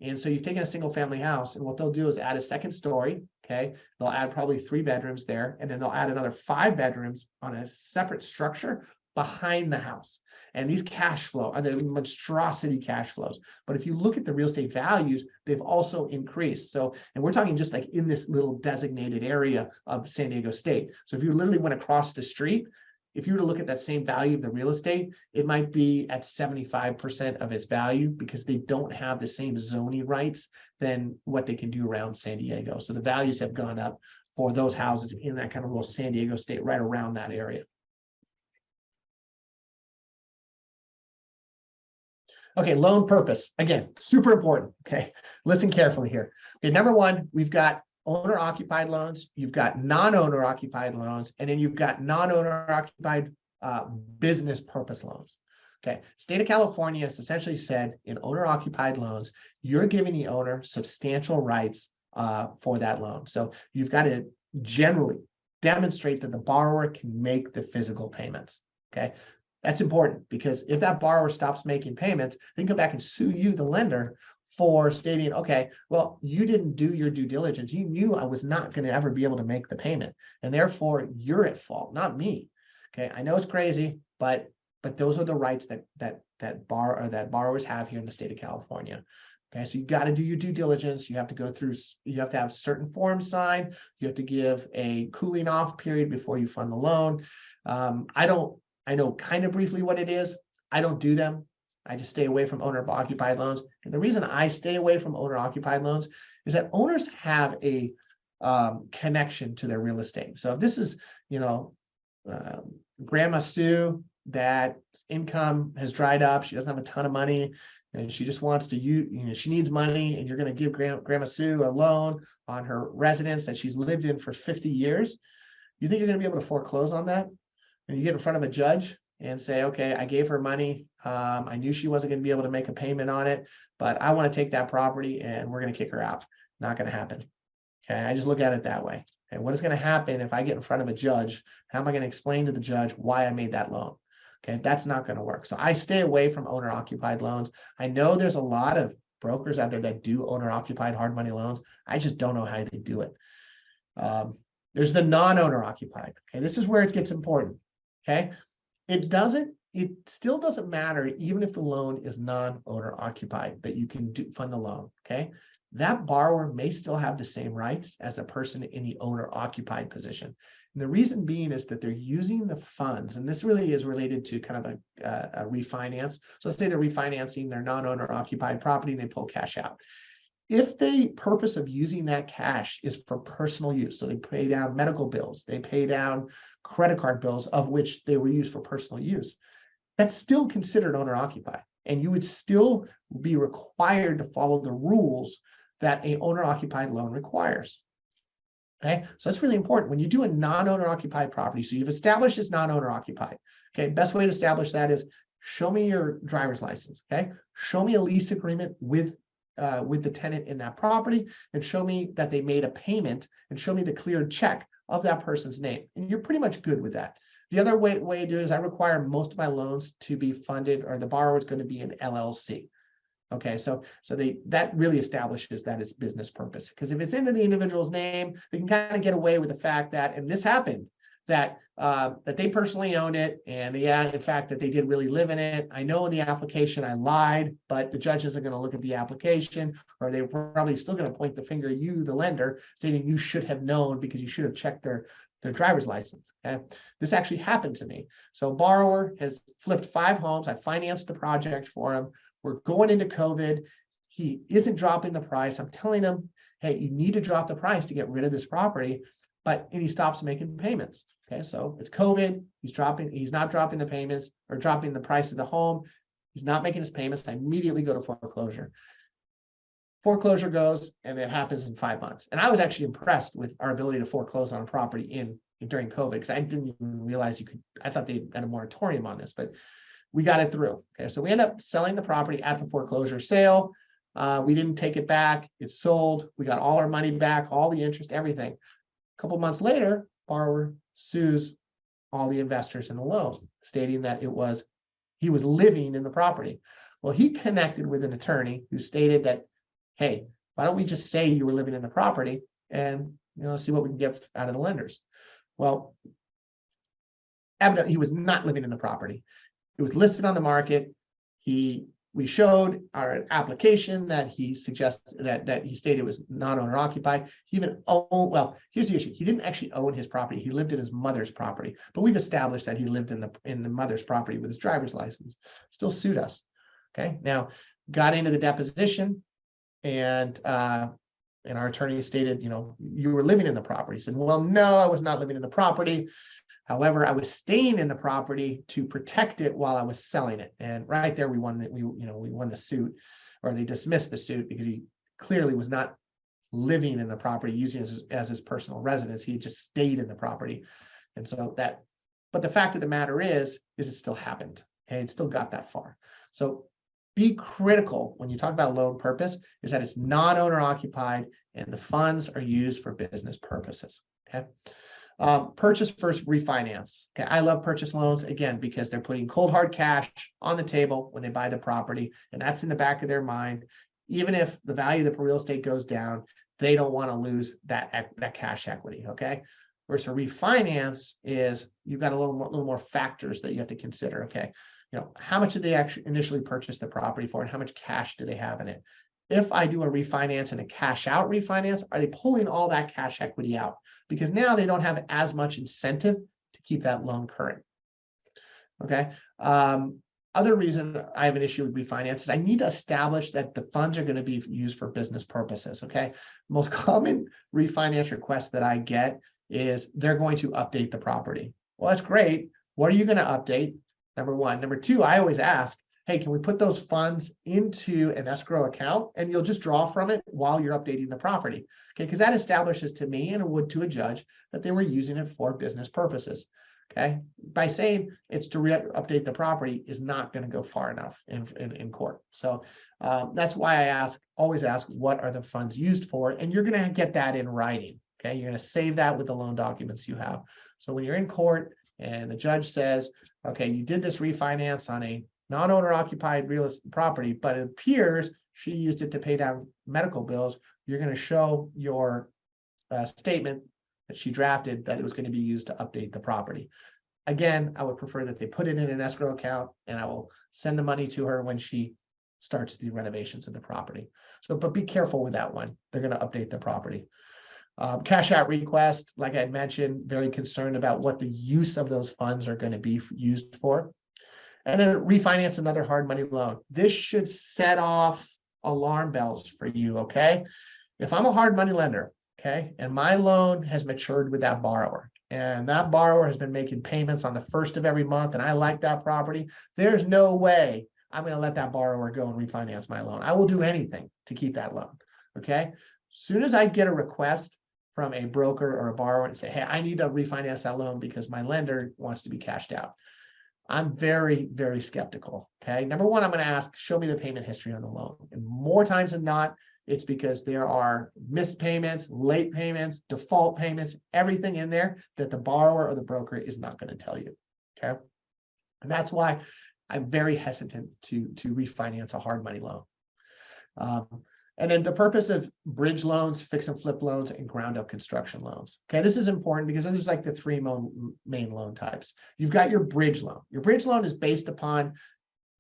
And so you've taken a single family house, and what they'll do is add a second story. Okay, they'll add probably 3 bedrooms there, and then they'll add another 5 bedrooms on a separate structure behind the house. And these cash flow are the monstrosity cash flows. But if you look at the real estate values, they've also increased. So, and we're talking just like in this little designated area of San Diego State. So if you literally went across the street, if you were to look at that same value of the real estate, it might be at 75% of its value because they don't have the same zoning rights than what they can do around San Diego. So the values have gone up for those houses in that kind of little San Diego State, right around that area. Okay, loan purpose. Again, super important. Okay, listen carefully here. Okay, number 1, we've got owner-occupied loans, you've got non-owner occupied loans, and then you've got non-owner occupied business purpose loans. Okay, state of California has essentially said in owner-occupied loans, you're giving the owner substantial rights for that loan. So you've got to generally demonstrate that the borrower can make the physical payments. Okay, that's important because if that borrower stops making payments, they can go back and sue you, the lender, for stating, okay, well, you didn't do your due diligence. You knew I was not going to ever be able to make the payment, and therefore you're at fault, not me. Okay, I know it's crazy, but those are the rights that borrowers have here in the state of California. Okay, so you got to do your due diligence. You have to go through, you have to have certain forms signed. You have to give a cooling off period before you fund the loan. I know kind of briefly what it is. I don't do them. I just stay away from owner occupied loans. And the reason I stay away from owner occupied loans is that owners have a connection to their real estate. So if this is, Grandma Sue, that income has dried up, she doesn't have a ton of money, and she just wants to she needs money, and you're going to give Grandma Sue a loan on her residence that she's lived in for 50 years. You think you're going to be able to foreclose on that? And you get in front of a judge and say, okay, I gave her money. I knew she wasn't going to be able to make a payment on it, but I want to take that property and we're going to kick her out. Not going to happen. Okay, I just look at it that way. And what is going to happen if I get in front of a judge? How am I going to explain to the judge why I made that loan? Okay, that's not going to work. So I stay away from owner occupied loans. I know there's a lot of brokers out there that do owner occupied hard money loans. I just don't know how they do it. There's the non-owner occupied. Okay, this is where it gets important. Okay, it still doesn't matter even if the loan is non-owner occupied that you can fund the loan. Okay, that borrower may still have the same rights as a person in the owner occupied position. And the reason being is that they're using the funds, and this really is related to kind of a refinance. So let's say they're refinancing their non-owner occupied property and they pull cash out. If the purpose of using that cash is for personal use, so they pay down medical bills, they pay down credit card bills of which they were used for personal use, that's still considered owner occupied. And you would still be required to follow the rules that a owner occupied loan requires. Okay, so that's really important. When you do a non-owner occupied property, so you've established it's non-owner occupied. Okay, best way to establish that is show me your driver's license. Okay, show me a lease agreement with the tenant in that property, and show me that they made a payment, and show me the cleared check of that person's name. And you're pretty much good with that. The other way to do it is I require most of my loans to be funded, or the borrower is going to be an LLC. Okay, so that really establishes that it's business purpose. Because if it's into the individual's name, they can kind of get away with the fact that, and this happened, that they personally owned it, and in fact, that they did really live in it. I know in the application I lied, but the judge isn't going to look at the application, or they're probably still going to point the finger at you, the lender, stating you should have known because you should have checked their driver's license. Okay, this actually happened to me. So borrower has flipped 5 homes. I financed the project for him. We're going into COVID. He isn't dropping the price. I'm telling him, hey, you need to drop the price to get rid of this property, and he stops making payments. Okay, so it's COVID. He's not dropping the payments or dropping the price of the home. He's not making his payments. I immediately go to foreclosure. Foreclosure goes, and it happens in 5 months. And I was actually impressed with our ability to foreclose on a property during COVID, because I didn't even realize you could. I thought they had a moratorium on this, but we got it through. Okay, so we end up selling the property at the foreclosure sale. We didn't take it back. It sold. We got all our money back, all the interest, everything. A couple months later, borrower sues all the investors in the loan, stating that he was living in the property. Well, he connected with an attorney who stated that, hey, why don't we just say you were living in the property and see what we can get out of the lenders. Well, evidently he was not living in the property. It was listed on the market. We showed our application that he suggested that he stated it was not owner occupied. He even here's the issue. He didn't actually own his property. He lived in his mother's property, but we've established that he lived in the mother's property with his driver's license. Still sued us. Okay, now got into the deposition, and our attorney stated, you were living in the property. He said, well, no, I was not living in the property. However, I was staying in the property to protect it while I was selling it. And right there, we won the suit, or they dismissed the suit, because he clearly was not living in the property, using it as his personal residence. He just stayed in the property. And so but the fact of the matter is it still happened. Okay, it still got that far. So be critical when you talk about loan purpose, is that it's non-owner occupied and the funds are used for business purposes. Okay. Purchase versus refinance. Okay, I love purchase loans, again, because they're putting cold hard cash on the table when they buy the property, and that's in the back of their mind. Even if the value of the real estate goes down, they don't want to lose that cash equity. Okay, versus a refinance is you've got a little more factors that you have to consider. Okay, how much did they actually initially purchase the property for, and how much cash do they have in it? if I do a refinance and a cash out refinance, are they pulling all that cash equity out? Because now they don't have as much incentive to keep that loan current. Okay. Other reason I have an issue with refinance is I need to establish that the funds are going to be used for business purposes. Okay. Most common refinance request that I get is they're going to update the property. Well, that's great. What are you going to update? Number one. Number two, I always ask, hey, can we put those funds into an escrow account and you'll just draw from it while you're updating the property? Okay, because that establishes to me and it would to a judge that they were using it for business purposes. Okay, by saying it's to update the property is not going to go far enough in court. So that's why I always ask, what are the funds used for? And you're going to get that in writing. Okay, you're going to save that with the loan documents you have. So when you're in court and the judge says, okay, you did this refinance on a non-owner occupied real estate property, but it appears she used it to pay down medical bills, you're going to show your statement that she drafted that it was going to be used to update the property. Again, I would prefer that they put it in an escrow account and I will send the money to her when she starts the renovations of the property. So, but be careful with that one. They're going to update the property. Cash out request, like I had mentioned, very concerned about what the use of those funds are going to be used for. And then refinance another hard money loan. This should set off alarm bells for you, okay? If I'm a hard money lender, okay, and my loan has matured with that borrower, and that borrower has been making payments on the first of every month, and I like that property, there's no way I'm going to let that borrower go and refinance my loan. I will do anything to keep that loan, okay? As soon as I get a request from a broker or a borrower and say, hey, I need to refinance that loan because my lender wants to be cashed out, I'm very, very skeptical, okay? Number one, I'm going to ask, show me the payment history on the loan. And more times than not, it's because there are missed payments, late payments, default payments, everything in there that the borrower or the broker is not going to tell you, okay? And that's why I'm very hesitant to refinance a hard money loan. And then the purpose of bridge loans, fix and flip loans, and ground up construction loans. Okay, this is important because there's like the three main loan types. You've got your bridge loan. Your bridge loan is based upon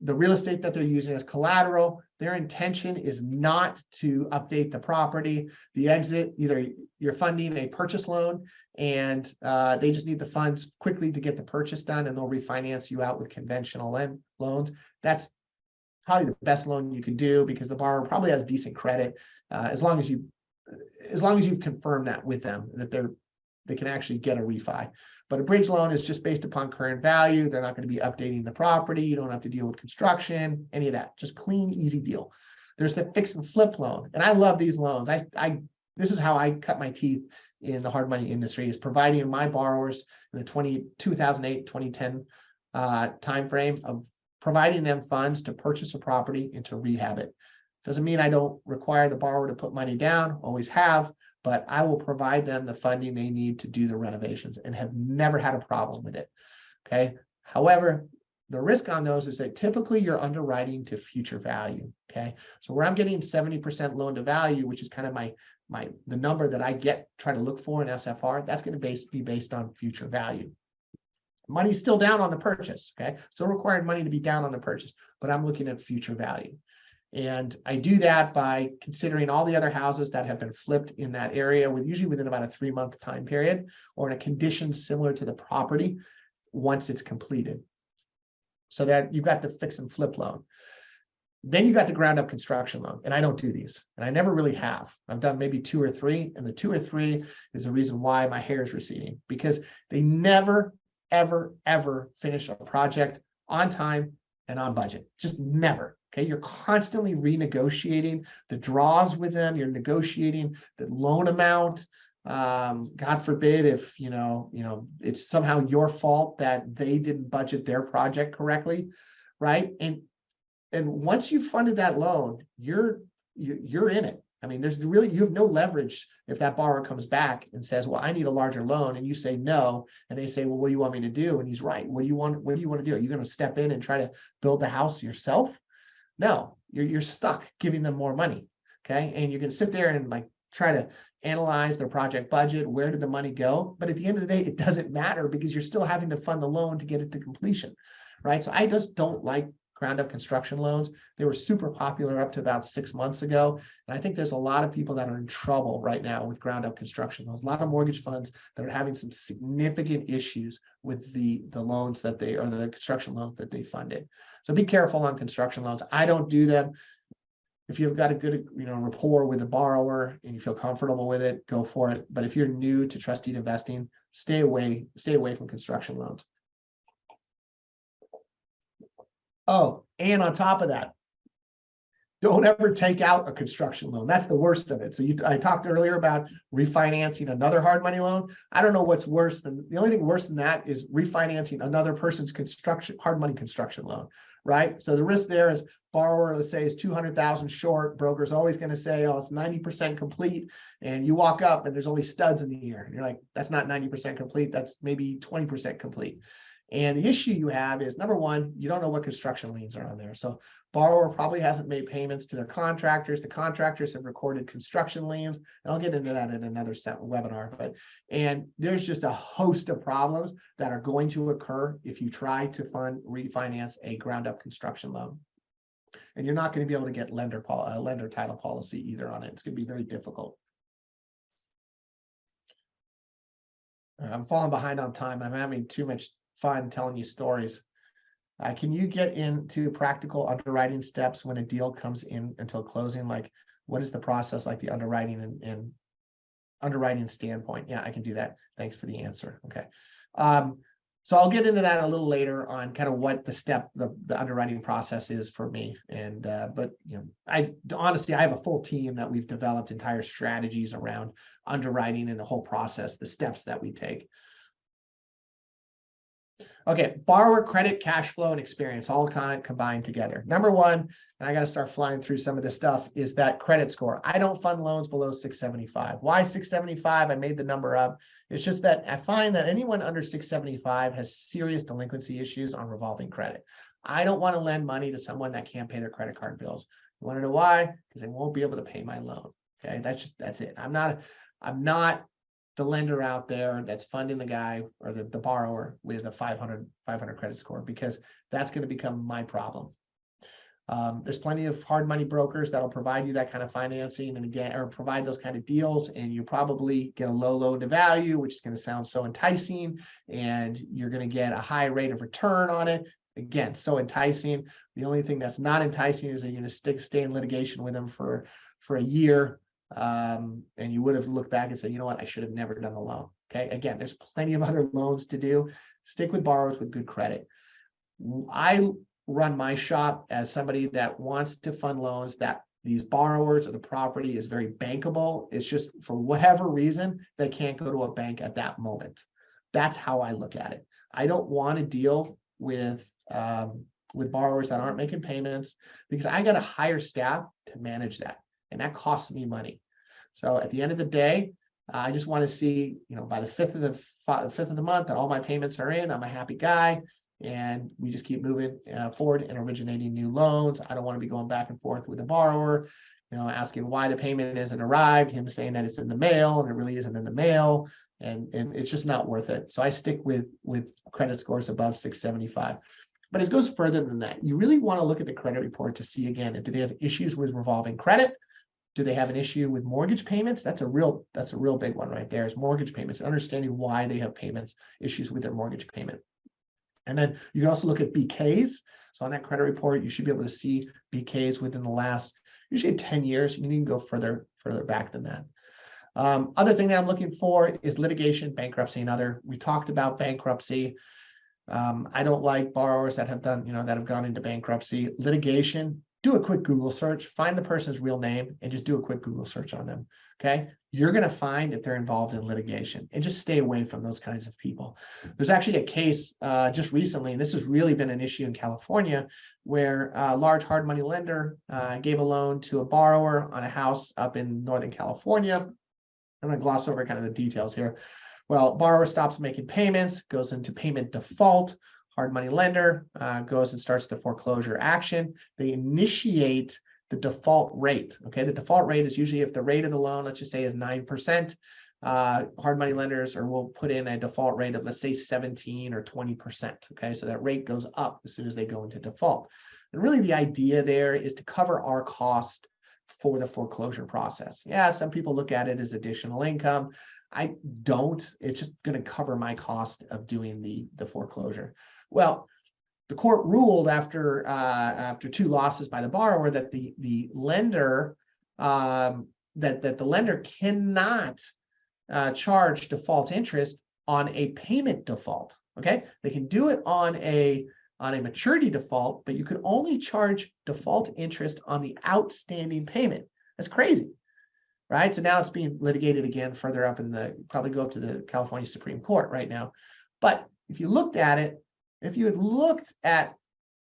the real estate that they're using as collateral. Their intention is not to update the property. The exit, either you're funding a purchase loan and they just need the funds quickly to get the purchase done and they'll refinance you out with conventional loans. That's probably the best loan you can do because the borrower probably has decent credit as long as you've confirmed that with them that they can actually get a refi. But a bridge loan is just based upon current value. They're not going to be updating the property. You don't have to deal with construction, any of that. Just clean, easy deal. There's the fix and flip loan, and I love these loans. This is how I cut my teeth in the hard money industry, is providing my borrowers in the 2008, 2010 timeframe of providing them funds to purchase a property and to rehab it. Doesn't mean I don't require the borrower to put money down, always have, but I will provide them the funding they need to do the renovations and have never had a problem with it, okay? However, the risk on those is that typically you're underwriting to future value, okay? So where I'm getting 70% loan to value, which is kind of the number that I try to look for in SFR, that's going to be based on future value. Money's still down on the purchase, okay? Still required money to be down on the purchase, but I'm looking at future value. And I do that by considering all the other houses that have been flipped in that area usually within about a 3-month time period or in a condition similar to the property once it's completed. So that you've got the fix and flip loan. Then you got the ground up construction loan. And I don't do these. And I never really have. I've done maybe 2 or 3. And the 2 or 3 is the reason why my hair is receding. Because they never, ever, ever finish a project on time and on budget. Just never. Okay, you're constantly renegotiating the draws with them. You're negotiating the loan amount. God forbid if it's somehow your fault that they didn't budget their project correctly, right? And once you've funded that loan, you're in it. I mean, you have no leverage if that borrower comes back and says, well, I need a larger loan, and you say no, and they say, well, what do you want me to do? And he's right. What do you want to do? Are you going to step in and try to build the house yourself? No, you're stuck giving them more money, okay? And you can sit there and try to analyze their project budget. Where did the money go? But at the end of the day, it doesn't matter because you're still having to fund the loan to get it to completion, right? So I just don't like ground up construction loans. They were super popular up to about 6 months ago. And I think there's a lot of people that are in trouble right now with ground up construction loans. A lot of mortgage funds that are having some significant issues with the loans that they, or the construction loans that they funded. So be careful on construction loans. I don't do them. If you've got a good, rapport with the borrower and you feel comfortable with it, go for it. But if you're new to trustee investing, stay away from construction loans. Oh, and on top of that, don't ever take out a construction loan. That's the worst of it. So I talked earlier about refinancing another hard money loan. I don't know what's worse than, the only thing worse than that is refinancing another person's hard money construction loan, right? So the risk there is borrower, let's say, is 200,000 short. Broker's always going to say, oh, it's 90% complete. And you walk up and there's only studs in the air. And you're like, that's not 90% complete. That's maybe 20% complete. And the issue you have is, number one, you don't know what construction liens are on there. So borrower probably hasn't made payments to their contractors. The contractors have recorded construction liens. And I'll get into that in another webinar. And there's just a host of problems that are going to occur if you try to refinance a ground up construction loan. And you're not going to be able to get lender title policy either on it. It's going to be very difficult. I'm falling behind on time. I'm having too much fun telling you stories. Can you get into practical underwriting steps when a deal comes in until closing? Like, what is the process, like the underwriting and underwriting standpoint? Yeah, I can do that. Thanks for the answer. Okay. So I'll get into that a little later on kind of what the underwriting process is for me. And, but, I honestly have a full team that we've developed entire strategies around underwriting and the whole process, the steps that we take. Okay, borrower credit, cash flow, and experience all kind of combined together. Number one, and I got to start flying through some of this stuff, is that credit score. I don't fund loans below 675. Why 675? I made the number up. It's just that I find that anyone under 675 has serious delinquency issues on revolving credit. I don't want to lend money to someone that can't pay their credit card bills. You want to know why? Because they won't be able to pay my loan. Okay, that's it. I'm not the lender out there that's funding the guy or the borrower with a 500 credit score, because that's going to become my problem. There's plenty of hard money brokers that'll provide you that kind of financing and again, or provide those kind of deals, and you probably get a low loan to value, which is going to sound so enticing, and you're going to get a high rate of return on it. Again, so enticing. The only thing that's not enticing is that you're going to stay in litigation with them for a year. And you would have looked back and said, you know what, I should have never done the loan. Okay. Again, there's plenty of other loans to do. Stick with borrowers with good credit. I run my shop as somebody that wants to fund loans that these borrowers or the property is very bankable. It's just for whatever reason, they can't go to a bank at that moment. That's how I look at it. I don't want to deal with borrowers that aren't making payments, because I got to hire staff to manage that. And that costs me money. So at the end of the day, I just want to see, by the 5th of the month that all my payments are in, I'm a happy guy. And we just keep moving forward and originating new loans. I don't want to be going back and forth with the borrower, asking why the payment isn't arrived, him saying that it's in the mail and it really isn't in the mail. And it's just not worth it. So I stick with credit scores above 675. But it goes further than that. You really want to look at the credit report to see, again, do they have issues with revolving credit? Do they have an issue with mortgage payments? That's a real big one right there, is mortgage payments, understanding why they have issues with their mortgage payment. And then you can also look at BKs. So on that credit report, you should be able to see BKs within the last, usually 10 years. You can go further back than that. Other thing that I'm looking for is litigation, bankruptcy, and other. We talked about bankruptcy. I don't like borrowers that have done, that have gone into bankruptcy. Litigation, do a quick Google search, find the person's real name, and just do a quick Google search on them. Okay. You're going to find if they're involved in litigation, and just stay away from those kinds of people. There's actually a case just recently, and this has really been an issue in California, where a large hard money lender gave a loan to a borrower on a house up in Northern California. I'm going to gloss over kind of the details here. Well, borrower stops making payments, goes into payment default. Hard money lender goes and starts the foreclosure action. They initiate the default rate. Okay, the default rate is usually, if the rate of the loan, let's just say, is 9%, hard money lenders will put in a default rate of, let's say, 17 or 20%. Okay, so that rate goes up as soon as they go into default. And really the idea there is to cover our cost for the foreclosure process. Yeah, some people look at it as additional income. I don't. It's just going to cover my cost of doing the foreclosure. Well, the court ruled after 2 losses by the borrower that the lender that the lender cannot charge default interest on a payment default. Okay, they can do it on a maturity default, but you could only charge default interest on the outstanding payment. That's crazy, right? So now it's being litigated again further up probably go up to the California Supreme Court right now. But if you looked at it, if you had looked at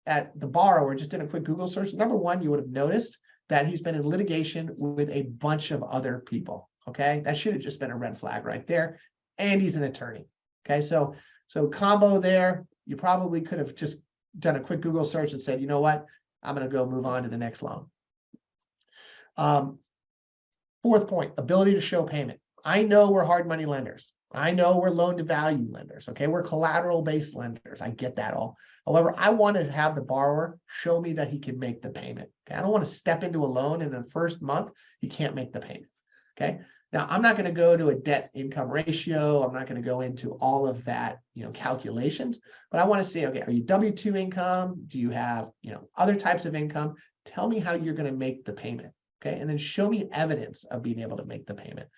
the borrower, just did a quick Google search, number one, you would have noticed that he's been in litigation with a bunch of other people. Okay, that should have just been a red flag right there. And he's an attorney. Okay, so combo there, you probably could have just done a quick Google search and said, you know what, I'm going to go move on to the next loan. Fourth point, ability to show payment. I know we're hard money lenders. I know we're loan to value lenders. Okay, we're collateral based lenders. I get that all. However, I want to have the borrower show me that he can make the payment. Okay, I don't want to step into a loan and in the first month he can't make the payment. Okay, now I'm not going to go to a debt income ratio. I'm not going to go into all of that, calculations. But I want to see, okay, are you W-2 income? Do you have, other types of income? Tell me how you're going to make the payment. Okay, and then show me evidence of being able to make the payment.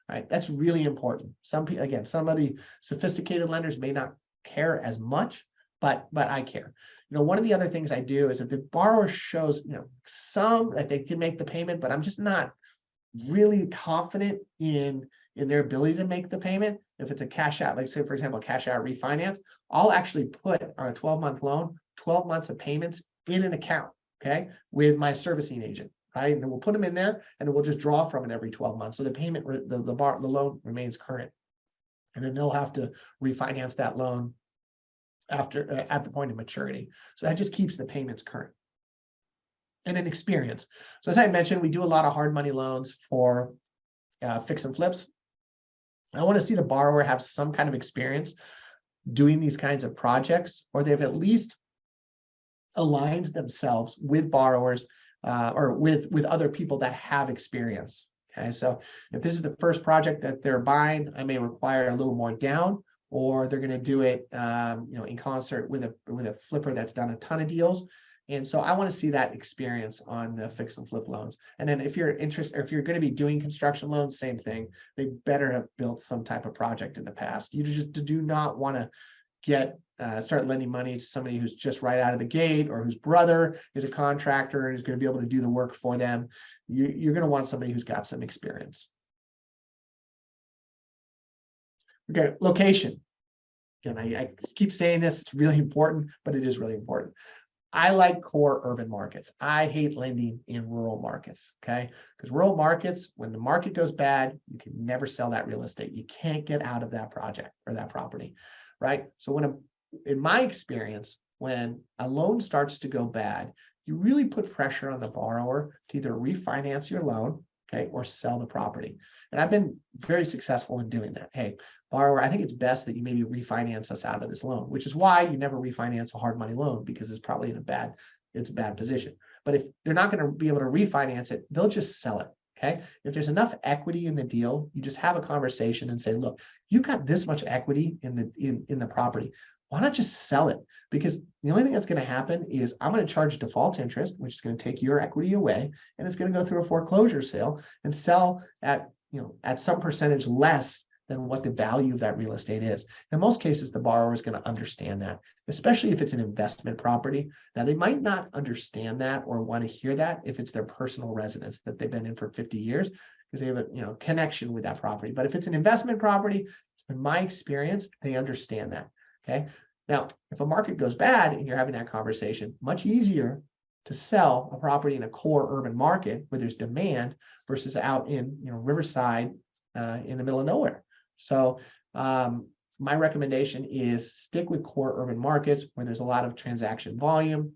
All right, that's really important. Some of the sophisticated lenders may not care as much, but I care. One of the other things I do is if the borrower shows, some that they can make the payment, but I'm just not really confident in their ability to make the payment. If it's a cash out, like say, for example, cash out refinance, I'll actually put on a 12-month loan, 12 months of payments in an account, okay, with my servicing agent. Right? And then we'll put them in there and we'll just draw from it every 12 months. So the payment, the loan remains current. And then they'll have to refinance that loan after at the point of maturity. So that just keeps the payments current. And then experience. So as I mentioned, we do a lot of hard money loans for fix and flips. I want to see the borrower have some kind of experience doing these kinds of projects, or they've at least aligned themselves with borrowers or with other people that have experience. Okay, so if this is the first project that they're buying, I may require a little more down, or they're going to do it, in concert with a flipper that's done a ton of deals. And so I want to see that experience on the fix and flip loans. And then if you're interested, or if you're going to be doing construction loans, same thing. They better have built some type of project in the past. You just do not want to start lending money to somebody who's just right out of the gate, or whose brother is a contractor and is going to be able to do the work for them. You're going to want somebody who's got some experience. Okay, location. Again, I keep saying this, it's really important, but it is really important. I like core urban markets. I hate lending in rural markets, okay? Because rural markets, when the market goes bad, you can never sell that real estate. You can't get out of that project or that property, right? So in my experience, when a loan starts to go bad, you really put pressure on the borrower to either refinance your loan, okay, or sell the property. And I've been very successful in doing that. Hey, borrower, I think it's best that you maybe refinance us out of this loan, which is why you never refinance a hard money loan, because it's probably in a bad position. But if they're not going to be able to refinance it, they'll just sell it. Okay. If there's enough equity in the deal, you just have a conversation and say, look, you've got this much equity in the property. Why not just sell it? Because the only thing that's going to happen is I'm going to charge default interest, which is going to take your equity away, and it's going to go through a foreclosure sale and sell at some percentage less than what the value of that real estate is. In most cases, the borrower is going to understand that, especially if it's an investment property. Now, they might not understand that or want to hear that if it's their personal residence that they've been in for 50 years, because they have a connection with that property. But if it's an investment property, in my experience, they understand that. Okay. Now, if a market goes bad and you're having that conversation, much easier to sell a property in a core urban market where there's demand versus out in Riverside in the middle of nowhere. So my recommendation is stick with core urban markets where there's a lot of transaction volume.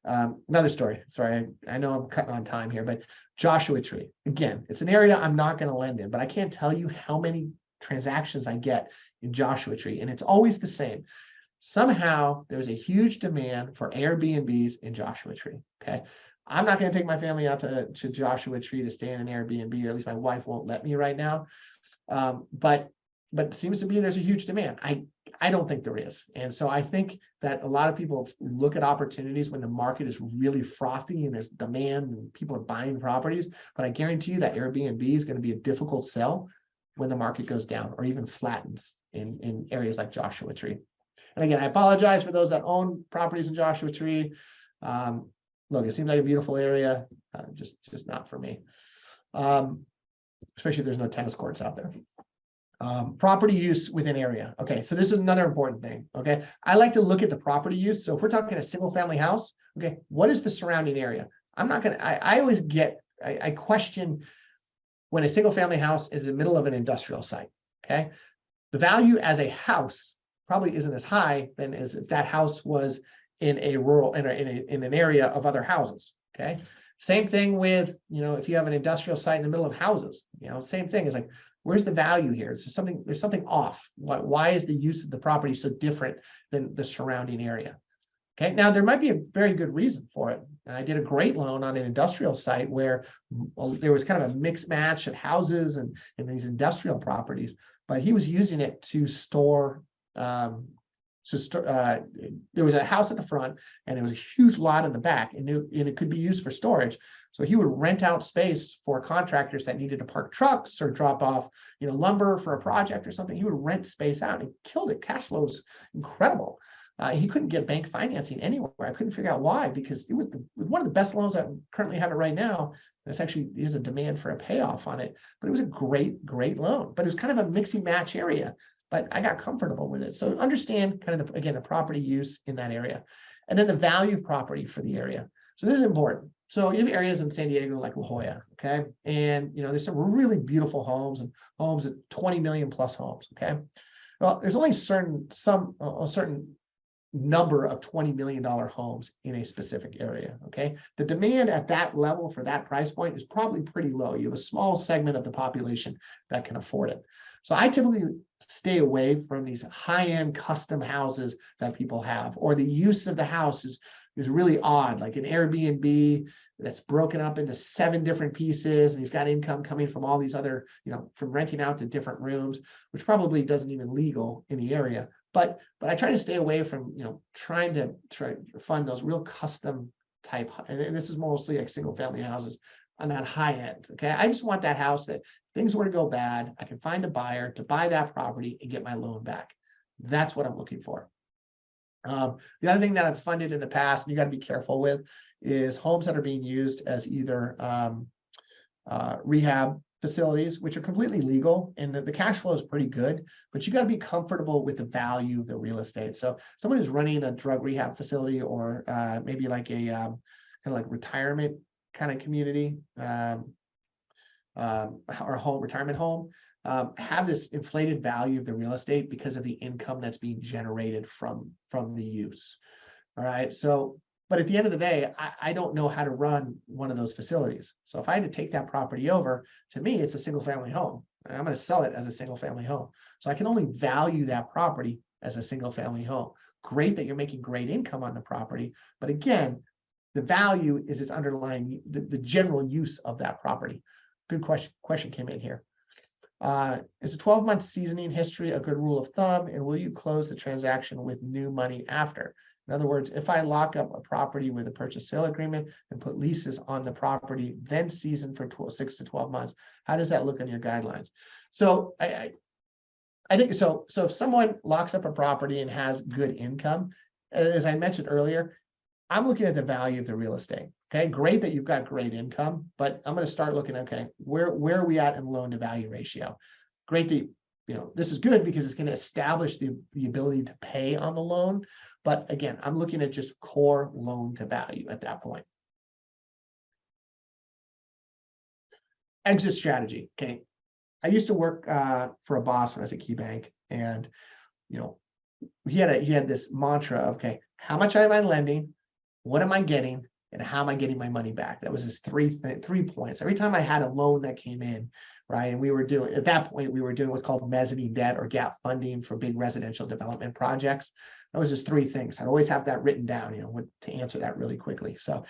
Another story. Sorry, I know I'm cutting on time here, but Joshua Tree. Again, it's an area I'm not going to lend in, but I can't tell you how many transactions I get in Joshua Tree, and it's always the same. somehow there's a huge demand for Airbnbs in Joshua Tree. Okay. I'm not going to take my family out to Joshua Tree to stay in an Airbnb, or at least my wife won't let me right now. But it seems to be there's a huge demand. I don't think there is. And so I think that a lot of people look at opportunities when the market is really frothy and there's demand and people are buying properties. But I guarantee you that Airbnb is going to be a difficult sell when the market goes down or even flattens in areas like Joshua Tree. And again, I apologize for those that own properties in Joshua Tree. Look, it seems like a beautiful area, just not for me. Especially if there's no tennis courts out there. Property use within area. Okay, so this is another important thing. Okay, I like to look at the property use. So if we're talking a single family house, okay, what is the surrounding area? I'm not gonna, I always get, I question when a single family house is in the middle of an industrial site. Okay, the value as a house probably isn't as high than as if that house was in a rural, in an area of other houses. Okay, same thing with, if you have an industrial site in the middle of houses, same thing is like, where's the value here? It's just there's something off. Why is the use of the property so different than the surrounding area? Okay, now there might be a very good reason for it. I did a great loan on an industrial site where there was kind of a mixed match of houses and these industrial properties, but he was using it to store. There was a house at the front and there was a huge lot in the back, and it could be used for storage. So he would rent out space for contractors that needed to park trucks or drop off, lumber for a project or something. He would rent space out and killed it. Cash flow was incredible. He couldn't get bank financing anywhere. I couldn't figure out why, because it was one of the best loans I currently have it right now. There's actually is a demand for a payoff on it, but it was a great loan. But it was kind of a mixy match area. But I got comfortable with it. So understand kind of the property use in that area, and then the value of property for the area. So this is important. So you have areas in San Diego like La Jolla, okay, and there's some really beautiful homes and homes at 20 million plus homes, okay. Well, there's only a certain number of $20 million homes in a specific area, okay? The demand at that level for that price point is probably pretty low. You have a small segment of the population that can afford it. So I typically stay away from these high-end custom houses that people have, or the use of the house is really odd, like an Airbnb that's broken up into 7 different pieces, and he's got income coming from all these other, from renting out the different rooms, which probably doesn't even legal in the area. But I try to stay away from, trying to fund those real custom type, and this is mostly like single family houses on that high end. Okay, I just want that house that if things were to go bad, I can find a buyer to buy that property and get my loan back. That's what I'm looking for. The other thing that I've funded in the past, and you got to be careful with, is homes that are being used as either rehab facilities, which are completely legal, and the cash flow is pretty good, but you got to be comfortable with the value of the real estate. So someone who's running a drug rehab facility, or maybe like a kind of like retirement kind of community, or home, retirement home, have this inflated value of the real estate because of the income that's being generated from the use. All right. So, but at the end of the day, I don't know how to run one of those facilities. So if I had to take that property over, to me, it's a single family home. And I'm going to sell it as a single family home. So I can only value that property as a single family home. Great that you're making great income on the property. But again, the value is its underlying, the general use of that property. Good question came in here. Is a 12-month seasoning history a good rule of thumb? And will you close the transaction with new money after? In other words, if I lock up a property with a purchase sale agreement and put leases on the property, then season for 6 to 12 months, how does that look in your guidelines? So I think so. So if someone locks up a property and has good income, as I mentioned earlier, I'm looking at the value of the real estate. Okay, great that you've got great income, but I'm going to start looking, okay, where are we at in loan to value ratio? Great that, this is good because it's going to establish the ability to pay on the loan. But again, I'm looking at just core loan to value at that point. Exit strategy. Okay. I used to work for a boss when I was at KeyBank, and he had this mantra of, okay, how much am I lending? What am I getting? and how am I getting my money back? That was his three points. Every time I had a loan that came in, right, and we were doing, at that point, we were doing what's called mezzanine debt or gap funding for big residential development projects. That was just three things. I'd always have that written down, to answer that really quickly. So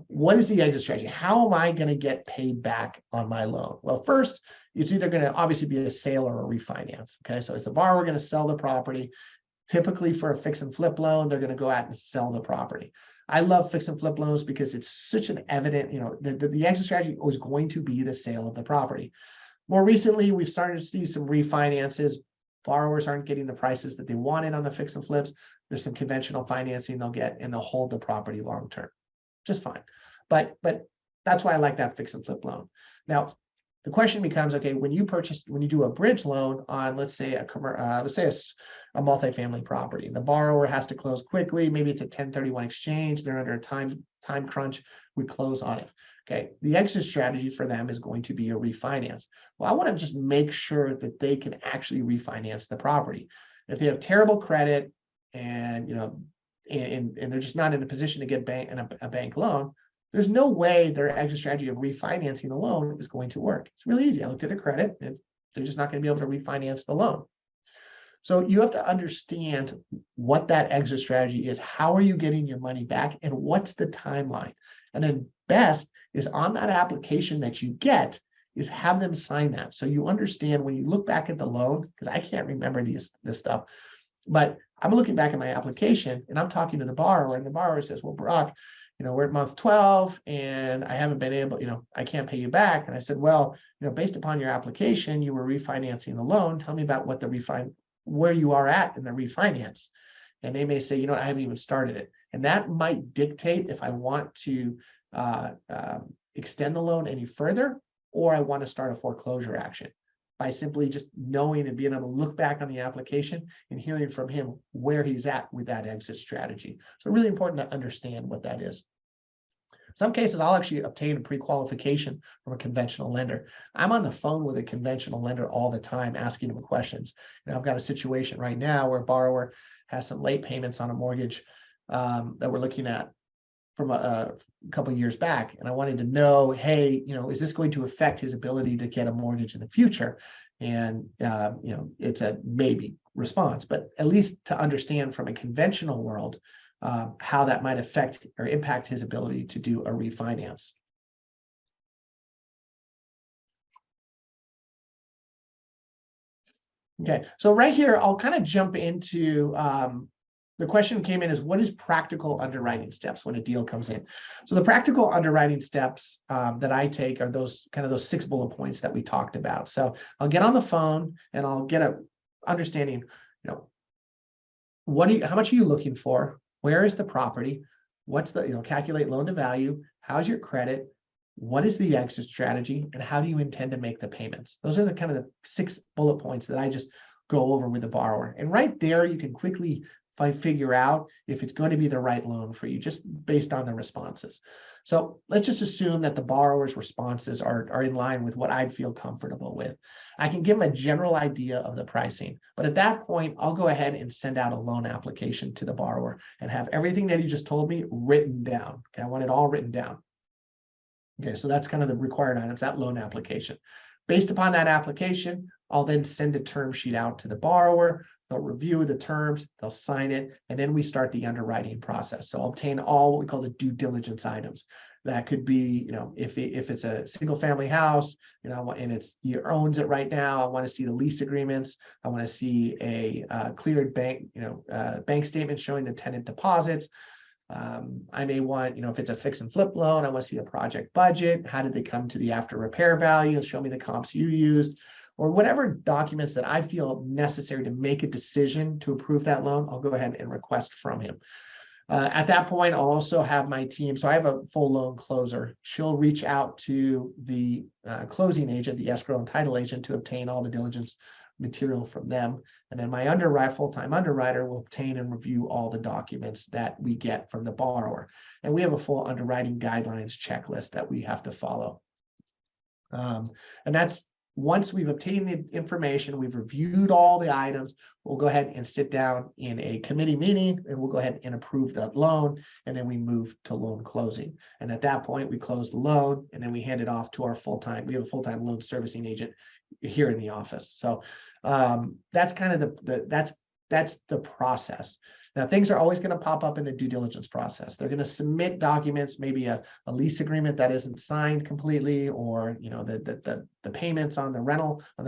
what is the exit strategy? How am I going to get paid back on my loan? Well, first, it's either going to obviously be a sale or a refinance. Okay, so is the borrower going to sell the property? Typically for a fix and flip loan, they're going to go out and sell the property. I love fix and flip loans because it's such an evident, the exit strategy was going to be the sale of the property. More recently, we've started to see some refinances. Borrowers aren't getting the prices that they wanted on the fix and flips. There's some conventional financing they'll get, and they'll hold the property long term, just fine. But that's why I like that fix and flip loan. Now, the question becomes, okay, when you do a bridge loan on, let's say a multifamily property, the borrower has to close quickly. Maybe it's a 1031 exchange. They're under a time crunch. We close on it. Okay, the exit strategy for them is going to be a refinance. Well, I want to just make sure that they can actually refinance the property. If they have terrible credit and and they're just not in a position to get a bank loan, there's no way their exit strategy of refinancing the loan is going to work. It's really easy. I looked at the credit and they're just not going to be able to refinance the loan. So you have to understand what that exit strategy is. How are you getting your money back, and what's the timeline? And then best is on that application that you get is have them sign that. So you understand when you look back at the loan, because I can't remember this stuff, but I'm looking back at my application and I'm talking to the borrower, and the borrower says, well, Brock, we're at month 12 and I haven't been able, I can't pay you back. And I said, well, based upon your application, you were refinancing the loan. Tell me about what where you are at in the refinance. And they may say, I haven't even started it. And that might dictate if I want to extend the loan any further, or I want to start a foreclosure action, by simply just knowing and being able to look back on the application and hearing from him where he's at with that exit strategy. So really important to understand what that is. Some cases, I'll actually obtain a pre-qualification from a conventional lender. I'm on the phone with a conventional lender all the time, asking them questions. I've got a situation right now where a borrower has some late payments on a mortgage that we're looking at from a couple of years back. And I wanted to know, hey, is this going to affect his ability to get a mortgage in the future? And, it's a maybe response, but at least to understand from a conventional world, how that might affect or impact his ability to do a refinance. Okay, so right here, I'll kind of jump into the question came in is, what is practical underwriting steps when a deal comes in? So the practical underwriting steps that I take are those 6 bullet points that we talked about. So I'll get on the phone and I'll get a understanding, how much are you looking for? Where is the property? What's the, calculate loan to value? How's your credit? What is the exit strategy? And how do you intend to make the payments? Those are the kind of the 6 bullet points that I just go over with the borrower. And right there, you can quickly figure out if it's going to be the right loan for you, just based on the responses. So let's just assume that the borrower's responses are in line with what I'd feel comfortable with. I can give them a general idea of the pricing, but at that point, I'll go ahead and send out a loan application to the borrower and have everything that he just told me written down. Okay, I want it all written down. Okay, so that's kind of the required items, that loan application. Based upon that application, I'll then send a term sheet out to the borrower. They'll review the terms, they'll sign it, and then we start the underwriting process. So I'll obtain all what we call the due diligence items. That could be, if it's a single family house, and he owns it right now, I want to see the lease agreements. I want to see a cleared bank, bank statement showing the tenant deposits. I may want, if it's a fix and flip loan, I want to see a project budget. How did they come to the after repair value? Show me the comps you used, or whatever documents that I feel necessary to make a decision to approve that loan. I'll go ahead and request from him. At that point, I'll also have my team. So I have a full loan closer. She'll reach out to the closing agent, the escrow and title agent, to obtain all the diligence material from them. And then my full-time underwriter will obtain and review all the documents that we get from the borrower. And we have a full underwriting guidelines checklist that we have to follow. And that's once we've obtained the information, we've reviewed all the items, we'll go ahead and sit down in a committee meeting and we'll go ahead and approve the loan. And then we move to loan closing. And at that point, we close the loan and then we hand it off to our we have a full-time loan servicing agent here in the office. So that's kind of that's the process. Now, things are always going to pop up in the due diligence process. They're going to submit documents, maybe a lease agreement that isn't signed completely, or the payments on the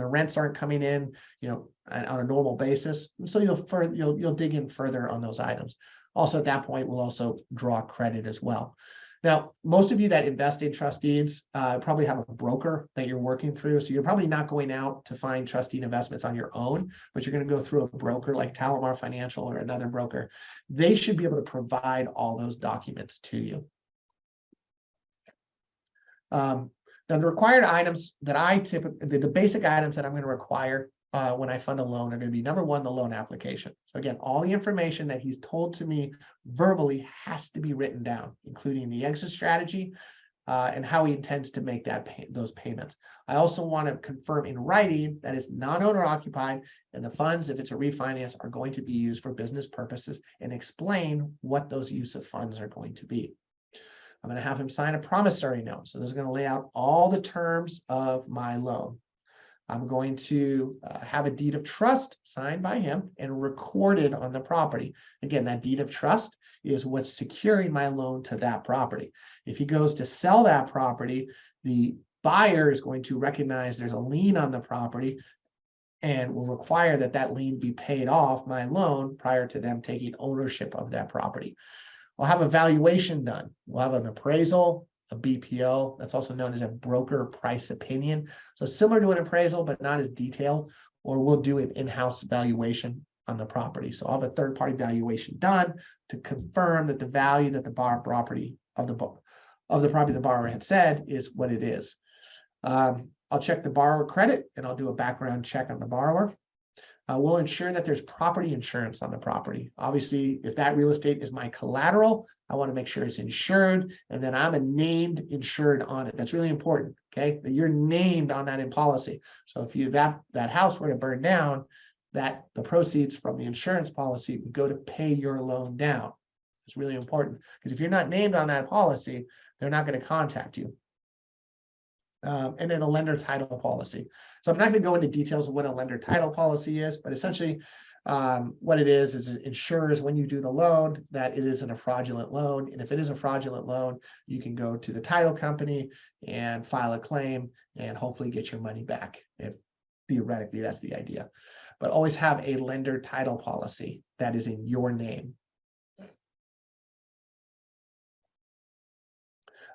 rents aren't coming in, on a normal basis. So you'll dig in further on those items. Also, at that point, we'll also draw credit as well. Now, most of you that invest in trustees probably have a broker that you're working through. So you're probably not going out to find trustee investments on your own, but you're going to go through a broker like TaliMar Financial or another broker. They should be able to provide all those documents to you. Now, the required items that the basic items that I'm going to require when I fund a loan are going to be, number one, the loan application. So again, all the information that he's told to me verbally has to be written down, including the exit strategy and how he intends to make those payments. I also want to confirm in writing that it's non-owner occupied and the funds, if it's a refinance, are going to be used for business purposes, and explain what those use of funds are going to be. I'm going to have him sign a promissory note. So this is going to lay out all the terms of my loan. I'm going to have a deed of trust signed by him and recorded on the property. Again, that deed of trust is what's securing my loan to that property. If he goes to sell that property, the buyer is going to recognize there's a lien on the property and will require that that lien be paid off my loan prior to them taking ownership of that property. We'll have a valuation done. We'll have an appraisal, a BPO, that's also known as a broker price opinion. So similar to an appraisal, but not as detailed, or we'll do an in-house valuation on the property. So I'll have a third-party valuation done to confirm that the value that the property the borrower had said is what it is. I'll check the borrower credit and I'll do a background check on the borrower. We'll ensure that there's property insurance on the property. Obviously, if that real estate is my collateral, I want to make sure it's insured, and then I'm a named insured on it. That's really important, okay? That you're named on that in policy. So if that house were to burn down, that the proceeds from the insurance policy would go to pay your loan down. It's really important, because if you're not named on that policy, they're not going to contact you. And then a lender title policy. So I'm not going to go into details of what a lender title policy is, but essentially what it is it ensures when you do the loan that it isn't a fraudulent loan. And if it is a fraudulent loan, you can go to the title company and file a claim and hopefully get your money back. If theoretically, that's the idea. But always have a lender title policy that is in your name.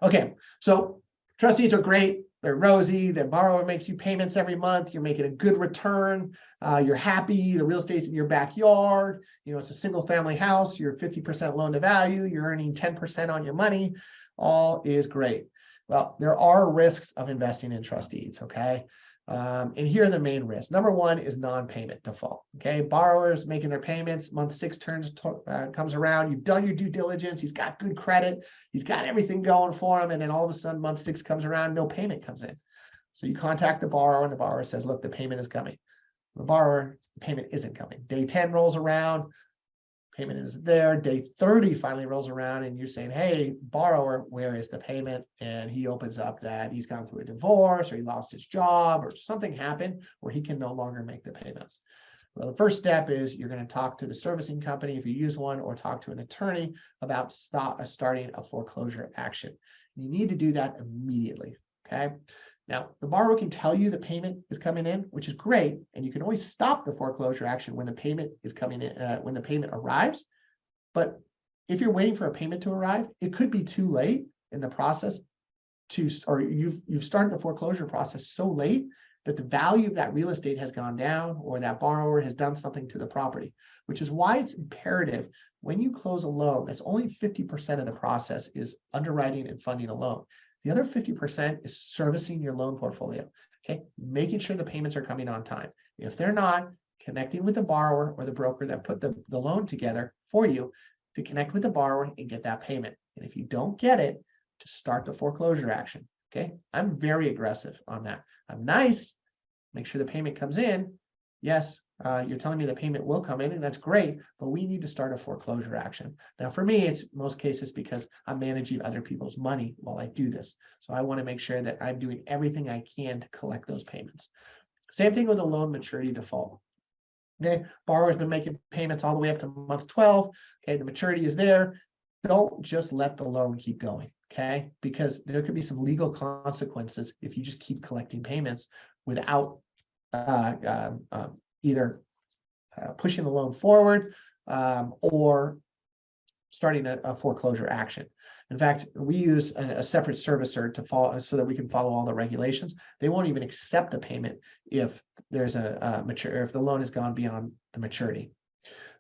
Okay, so trustees are great. They're rosy. The borrower makes you payments every month. You're making a good return. You're happy. The real estate's in your backyard. It's a single family house. You're 50% loan to value. You're earning 10% on your money. All is great. Well, there are risks of investing in trustees, okay? And here are the main risks. Number one is non-payment default. Okay, borrowers making their payments. Month 6 comes around. You've done your due diligence. He's got good credit. He's got everything going for him. And then all of a sudden, month 6 comes around, no payment comes in. So you contact the borrower, and the borrower says, "Look, the payment is coming." The payment isn't coming. Day 10 rolls around. Payment is there. Day 30 finally rolls around and you're saying, "Hey, borrower, where is the payment?" And he opens up that he's gone through a divorce, or he lost his job, or something happened where he can no longer make the payments. Well, the first step is you're going to talk to the servicing company if you use one, or talk to an attorney about starting a foreclosure action. You need to do that immediately, okay? Now, the borrower can tell you the payment is coming in, which is great, and you can always stop the foreclosure action when the payment is coming in, when the payment arrives. But if you're waiting for a payment to arrive, it could be too late in the process or you've started the foreclosure process so late that the value of that real estate has gone down, or that borrower has done something to the property, which is why it's imperative when you close a loan, that's only 50% of the process is underwriting and funding a loan. The other 50% is servicing your loan portfolio, okay? Making sure the payments are coming on time. If they're not, connecting with the borrower or the broker that put the loan together for you to connect with the borrower and get that payment. And if you don't get it, to start the foreclosure action, okay? I'm very aggressive on that. I'm nice, make sure the payment comes in. Yes, you're telling me the payment will come in, and that's great, but we need to start a foreclosure action. Now, for me, it's most cases because I'm managing other people's money while I do this. So I want to make sure that I'm doing everything I can to collect those payments. Same thing with a loan maturity default. Okay, borrower's been making payments all the way up to month 12. Okay, the maturity is there. Don't just let the loan keep going, okay? Because there could be some legal consequences if you just keep collecting payments without either pushing the loan forward or starting a foreclosure action. In fact, we use a separate servicer to follow so that we can follow all the regulations. They won't even accept the payment if there's if the loan has gone beyond the maturity.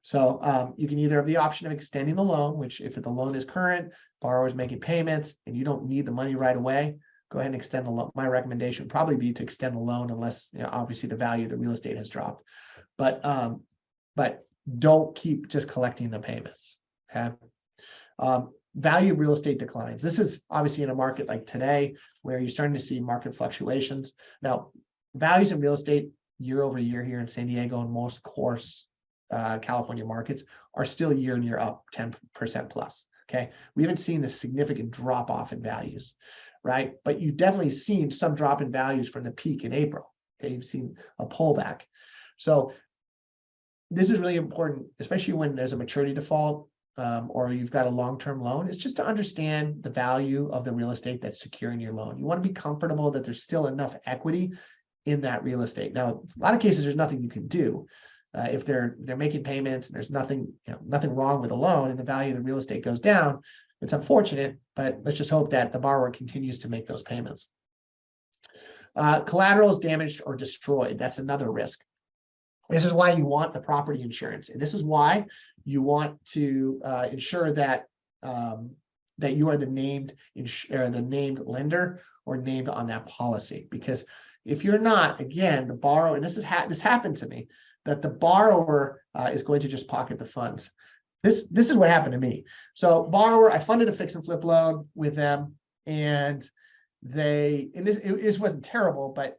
So you can either have the option of extending the loan, which if the loan is current, borrower is making payments, and you don't need the money right away, go ahead and extend the loan. My recommendation would probably be to extend the loan unless, obviously the value of the real estate has dropped. But don't keep just collecting the payments, okay? Value of real estate declines. This is obviously in a market like today where you're starting to see market fluctuations. Now, values in real estate year over year here in San Diego and most core California markets are still year and year up 10% plus. Okay, we haven't seen this significant drop off in values, right? But you've definitely seen some drop in values from the peak in April. Okay, you've seen a pullback. So this is really important, especially when there's a maturity default or you've got a long-term loan, is just to understand the value of the real estate that's securing your loan. You want to be comfortable that there's still enough equity in that real estate. Now, a lot of cases, there's nothing you can do. If they're making payments and there's nothing wrong with the loan and the value of the real estate goes down, it's unfortunate, but let's just hope that the borrower continues to make those payments. Collateral is damaged or destroyed. That's another risk. This is why you want the property insurance, and this is why you want to ensure that that you are the named lender or named on that policy. Because if you're not, again, the borrower, and this happened to me, that the borrower is going to just pocket the funds. This is what happened to me. So borrower, I funded a fix and flip loan with them, and this wasn't terrible, but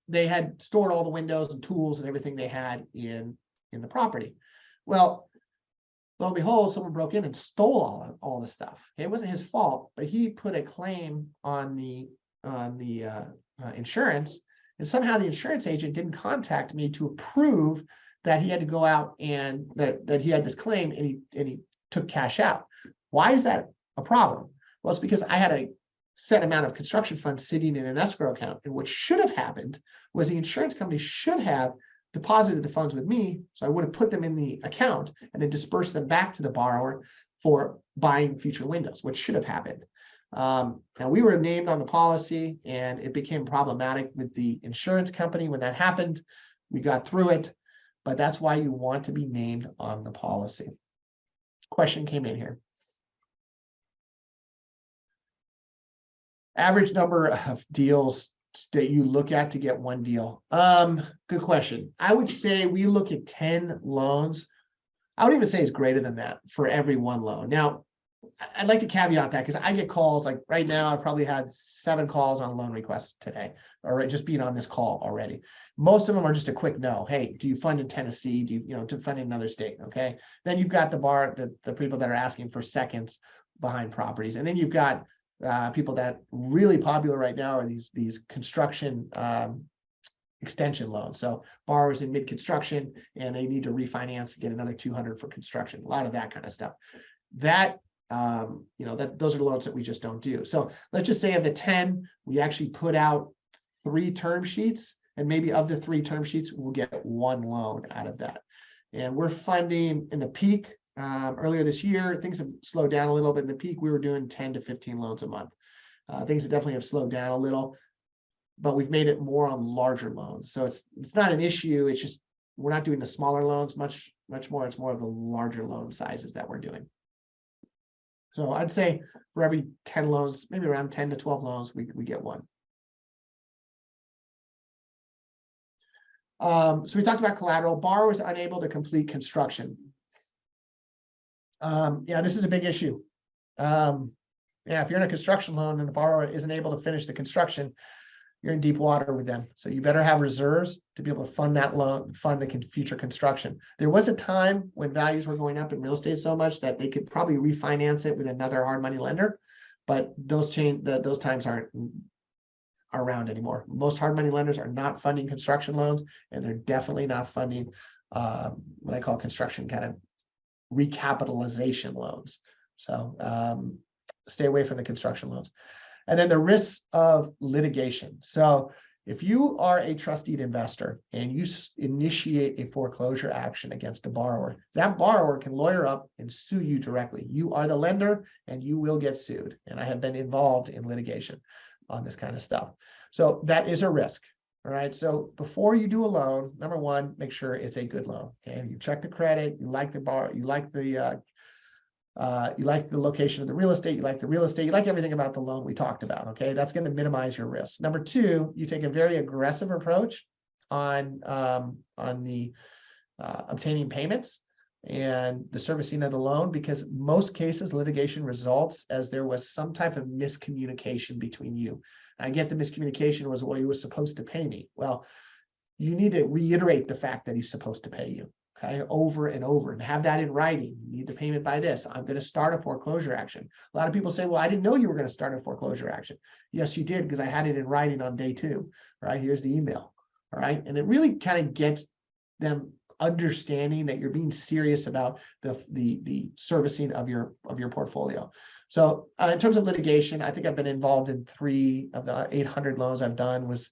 they had stored all the windows and tools and everything they had in the property. Well, lo and behold, someone broke in and stole all the stuff. It wasn't his fault, but he put a claim on the insurance, and somehow the insurance agent didn't contact me to approve that he had to go out and that he had this claim, and he took cash out. Why is that a problem? Well, it's because I had a set amount of construction funds sitting in an escrow account, and what should have happened was the insurance company should have deposited the funds with me, so I would have put them in the account and then dispersed them back to the borrower for buying future windows, which should have happened. Now, we were named on the policy, and it became problematic with the insurance company when that happened. We got through it, but that's why you want to be named on the policy. Question came in here. Average number of deals that you look at to get one deal. Good question. I would say we look at 10 loans. I would even say it's greater than that for every one loan. Now, I'd like to caveat that because I get calls like right now. I probably had 7 calls on loan requests today, or just being on this call already. Most of them are just a quick no. Hey, do you fund in Tennessee? Do you, to fund in another state? Okay. Then you've got the people that are asking for seconds behind properties, and then you've got people that really popular right now are these construction extension loans. So borrowers in mid-construction and they need to refinance to get another 200 for construction. A lot of that kind of stuff. That those are the loans that we just don't do. So let's just say of the 10, we actually put out 3 term sheets, and maybe of the 3 term sheets, we'll get 1 loan out of that. And we're funding in the peak. Earlier this year, things have slowed down a little bit. In the peak, we were doing 10 to 15 loans a month. Things definitely have slowed down a little, but we've made it more on larger loans. So it's not an issue. It's just we're not doing the smaller loans much more. It's more of the larger loan sizes that we're doing. So I'd say for every 10 loans, maybe around 10 to 12 loans, we get 1. So we talked about collateral. Borrowers unable to complete construction. Yeah, this is a big issue. Yeah, if you're in a construction loan and the borrower isn't able to finish the construction, you're in deep water with them. So you better have reserves to be able to fund that loan, fund the future construction. There was a time when values were going up in real estate so much that they could probably refinance it with another hard money lender, but those times aren't around anymore. Most hard money lenders are not funding construction loans, and they're definitely not funding what I call construction kind of recapitalization loans. So stay away from the construction loans. And then the risks of litigation. So if you are a trusted investor and you initiate a foreclosure action against a borrower, that borrower can lawyer up and sue you directly. You are the lender and you will get sued. And I have been involved in litigation on this kind of stuff. So that is a risk. All right. So before you do a loan, number one, make sure it's a good loan. Okay. You check the credit, you like the borrower, you like the location of the real estate, you like the real estate, you like everything about the loan we talked about. Okay. That's going to minimize your risk. Number two, you take a very aggressive approach on the obtaining payments and the servicing of the loan, because most cases litigation results as there was some type of miscommunication between you. I get the miscommunication was, well, he was supposed to pay me. Well, you need to reiterate the fact that he's supposed to pay you, okay, over and over, and have that in writing. You need the payment by this. I'm going to start a foreclosure action. A lot of people say, well, I didn't know you were going to start a foreclosure action. Yes, you did, because I had it in writing on day 2. Right, here's the email. All right, and it really kind of gets them understanding that you're being serious about the servicing of your portfolio. So in terms of litigation, I think I've been involved in 3 of the 800 loans I've done. Was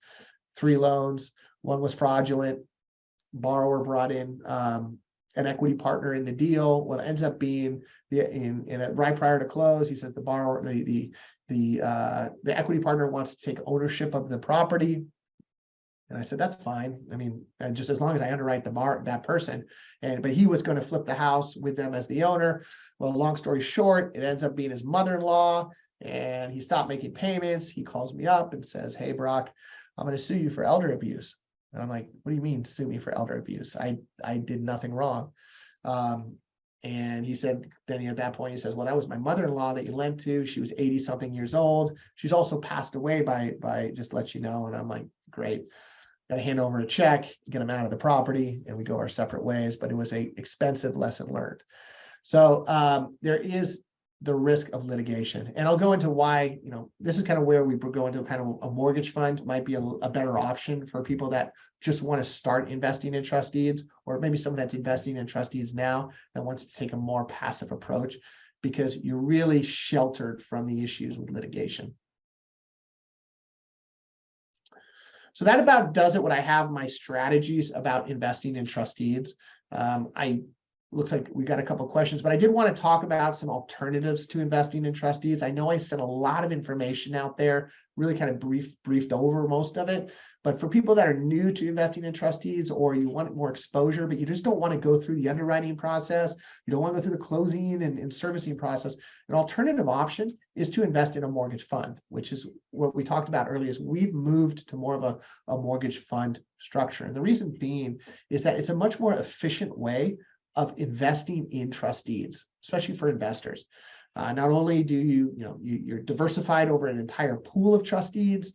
3 loans. One was fraudulent. Borrower brought in an equity partner in the deal. What ends up being right prior to close, he says the borrower, the equity partner wants to take ownership of the property. And I said, that's fine. I mean, just as long as I underwrite that person. But he was going to flip the house with them as the owner. Well, long story short, it ends up being his mother-in-law, and he stopped making payments. He calls me up and says, hey, Brock, I'm going to sue you for elder abuse. And I'm like, what do you mean sue me for elder abuse? I did nothing wrong. And he said, then at that point, he says, well, that was my mother-in-law that you lent to. She was 80 something years old. She's also passed away by just to let you know. And I'm like, great. Got to hand over a check, get them out of the property, and we go our separate ways. But it was an expensive lesson learned. So there is the risk of litigation. And I'll go into why, this is kind of where we go into kind of a mortgage fund might be a better option for people that just want to start investing in trustees, or maybe someone that's investing in trustees now that wants to take a more passive approach, because you're really sheltered from the issues with litigation. So that about does it. What I have my strategies about investing in trustees. Looks like we got a couple of questions, but I did want to talk about some alternatives to investing in trustees. I know I sent a lot of information out there, really kind of briefed over most of it. But for people that are new to investing in trustees, or you want more exposure, but you just don't want to go through the underwriting process, you don't want to go through the closing and servicing process, an alternative option is to invest in a mortgage fund, which is what we talked about earlier. Is we've moved to more of a mortgage fund structure. And the reason being is that it's a much more efficient way of investing in trustees, especially for investors. Not only do you're diversified over an entire pool of trustees,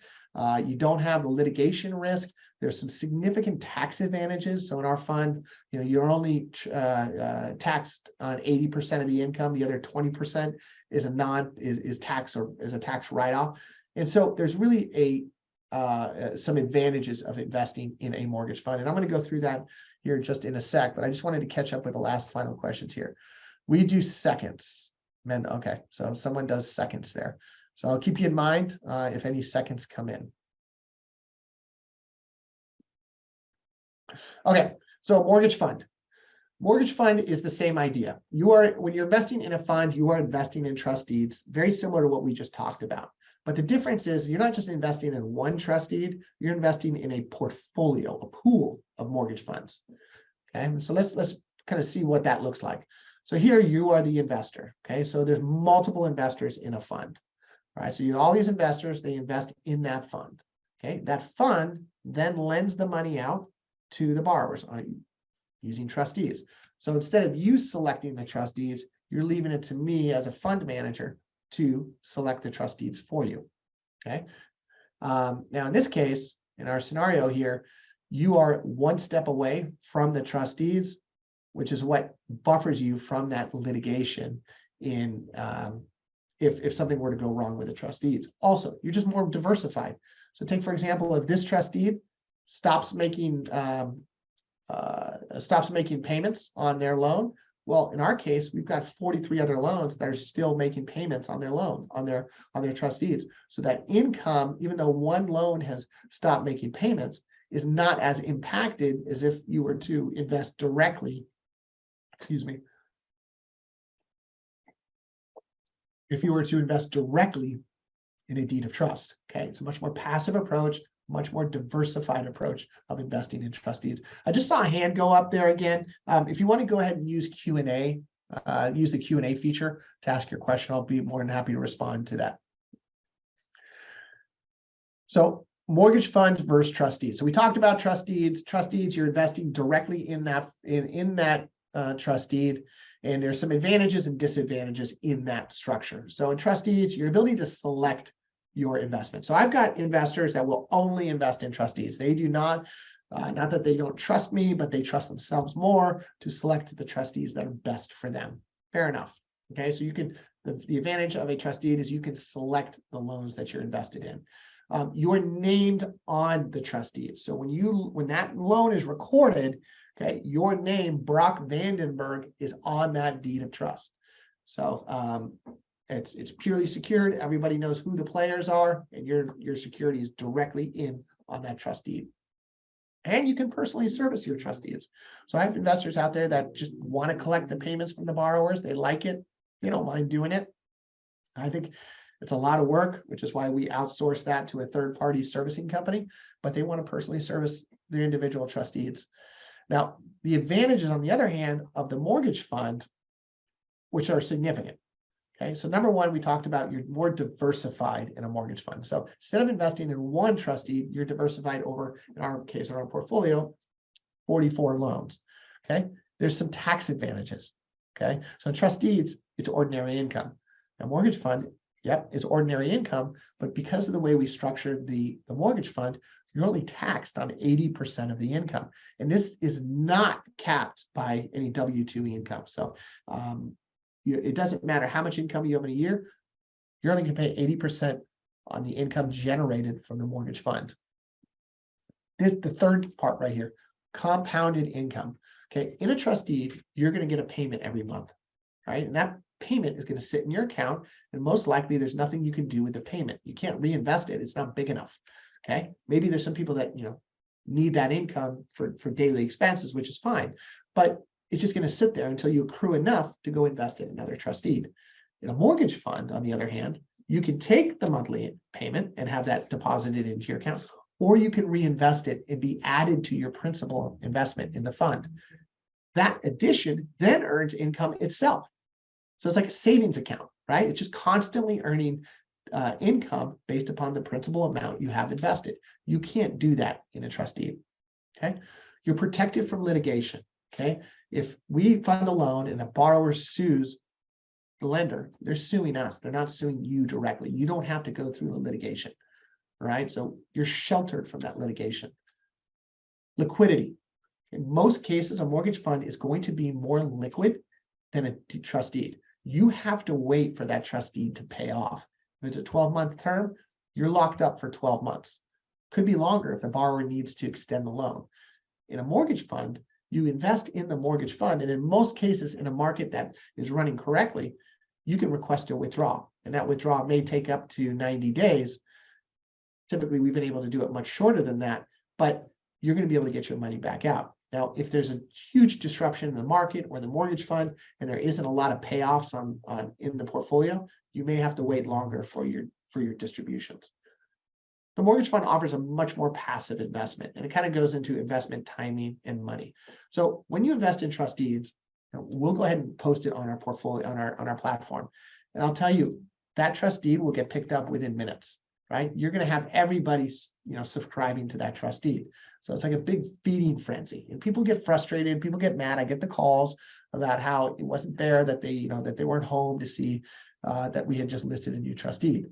you don't have the litigation risk. There's some significant tax advantages. So in our fund, you're only taxed on 80% of the income. The other 20% is a tax write-off. And so there's really some advantages of investing in a mortgage fund. And I'm going to go through that here just in a sec, but I just wanted to catch up with the last final questions here. We do seconds. Okay, so someone does seconds there. So I'll keep you in mind if any seconds come in. Okay, so mortgage fund. Mortgage fund is the same idea. When you're investing in a fund, you are investing in trustees, very similar to what we just talked about. But the difference is you're not just investing in one trustee, you're investing in a portfolio, a pool of mortgage funds. Okay, so let's kind of see what that looks like. So here you are the investor. Okay, so there's multiple investors in a fund. All right, so you have all these investors, they invest in that fund. Okay, that fund then lends the money out to the borrowers using trustees. So instead of you selecting the trustees, you're leaving it to me as a fund manager to select the trustees for you. Okay. Now, in this case, in our scenario here, you are one step away from the trustees, which is what buffers you from that litigation in if something were to go wrong with the trustees. Also, you're just more diversified. So take, for example, if this trustee stops making payments on their loan, well, in our case, we've got 43 other loans that are still making payments on their loan, on their trustees. So that income, even though one loan has stopped making payments, is not as impacted as if you were to invest directly, if you were to invest directly in a deed of trust. Okay, it's a much more passive approach, much more diversified approach of investing in trustees. I just saw a hand go up there again. If you want to go ahead and use Q&A, use the Q&A feature to ask your question, I'll be more than happy to respond to that. So mortgage fund versus trustees. So we talked about trustees. Trustees, you're investing directly in that trustee, and there's some advantages and disadvantages in that structure. So in trustees, your ability to select your investment. So I've got investors that will only invest in trustees. They do not that they don't trust me, but they trust themselves more to select the trustees that are best for them. Fair enough. Okay, so you can, the advantage of a trustee is you can select the loans that you're invested in. You're named on the trustee. So when that loan is recorded, okay, your name, Brock VandenBerg, is on that deed of trust. So it's purely secured. Everybody knows who the players are, and your security is directly in on that trustee. And you can personally service your trustees. So I have investors out there that just want to collect the payments from the borrowers. They like it. They don't mind doing it. I think it's a lot of work, which is why we outsource that to a third-party servicing company, but they want to personally service the individual trustees. Now, the advantages, on the other hand, of the mortgage fund, which are significant. Okay, so number one, we talked about you're more diversified in a mortgage fund. So instead of investing in one trustee, you're diversified over, in our case, our portfolio, 44 loans. Okay, there's some tax advantages. Okay, so in trustees, it's ordinary income. Now, mortgage fund, yep, it's ordinary income, but because of the way we structured the mortgage fund, you're only taxed on 80% of the income. And this is not capped by any W-2 income. So it doesn't matter how much income you have in a year, you're only going to pay 80% on the income generated from the mortgage fund. This is the third part right here, compounded income. Okay, in a trustee, you're going to get a payment every month, right? And that payment is going to sit in your account, and most likely there's nothing you can do with the payment. You can't reinvest it. It's not big enough. Okay, maybe there's some people that need that income for daily expenses, which is fine, but it's just going to sit there until you accrue enough to go invest in another trustee. In a mortgage fund, on the other hand, you can take the monthly payment and have that deposited into your account, or you can reinvest it and be added to your principal investment in the fund. That addition then earns income itself. So it's like a savings account, right? It's just constantly earning income based upon the principal amount you have invested. You can't do that in a trustee. Okay, you're protected from litigation. Okay, if we fund a loan and the borrower sues the lender, they're suing us. They're not suing you directly. You don't have to go through the litigation. All right, so you're sheltered from that litigation. Liquidity. In most cases, a mortgage fund is going to be more liquid than a trustee. You have to wait for that trustee to pay off. If it's a 12-month term, you're locked up for 12 months. Could be longer if the borrower needs to extend the loan. In a mortgage fund, you invest in the mortgage fund, and in most cases, in a market that is running correctly, you can request a withdrawal, and that withdrawal may take up to 90 days. Typically, we've been able to do it much shorter than that, but you're going to be able to get your money back out. Now, if there's a huge disruption in the market or the mortgage fund, and there isn't a lot of payoffs in the portfolio, you may have to wait longer for your distributions. The mortgage fund offers a much more passive investment, and it kind of goes into investment timing and money. So when you invest in trustees, we'll go ahead and post it on our portfolio, on our platform. And I'll tell you, that trustee will get picked up within minutes, right? You're going to have everybody, subscribing to that trustee. So it's like a big feeding frenzy, and people get frustrated. People get mad. I get the calls about how it wasn't fair that they weren't home to see that we had just listed a new trustee.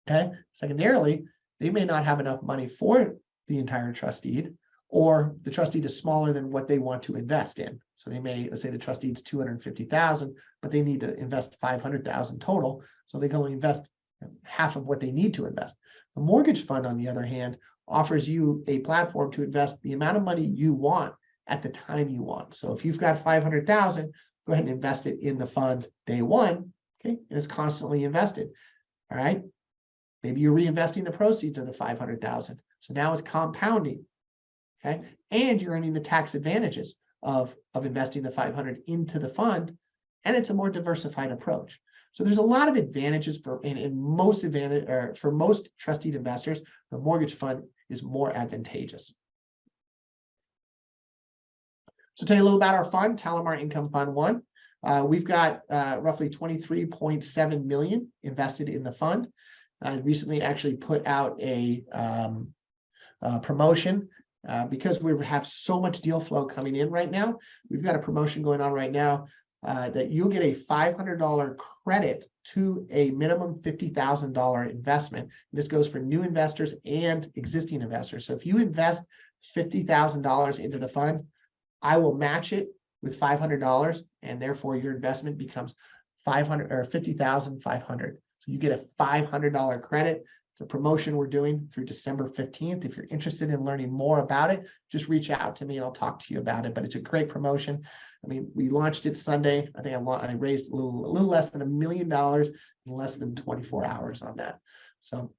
Okay. Secondarily, they may not have enough money for the entire trust deed, or the trust deed is smaller than what they want to invest in. So they may, let's say the trust deed's 250,000, but they need to invest 500,000 total. So they can only invest half of what they need to invest. The mortgage fund, on the other hand, offers you a platform to invest the amount of money you want at the time you want. So if you've got 500,000, go ahead and invest it in the fund day one, okay? And it's constantly invested, all right? Maybe you're reinvesting the proceeds of the 500,000. So now it's compounding, okay? And you're earning the tax advantages of investing the 500 into the fund, and it's a more diversified approach. So there's a lot of advantages for for most trustee investors. The mortgage fund is more advantageous. So tell you a little about our fund, TaliMar Income Fund 1. We've got roughly 23.7 million invested in the fund. I recently actually put out a promotion because we have so much deal flow coming in right now. We've got a promotion going on right now that you'll get a $500 credit to a minimum $50,000 investment. And this goes for new investors and existing investors. So if you invest $50,000 into the fund, I will match it with $500, and therefore your investment becomes $50,500. So you get a $500 credit. It's a promotion we're doing through December 15th. If you're interested in learning more about it, just reach out to me and I'll talk to you about it. But it's a great promotion. I mean, we launched it Sunday. I think I raised a little less than $1 million in less than 24 hours on that. So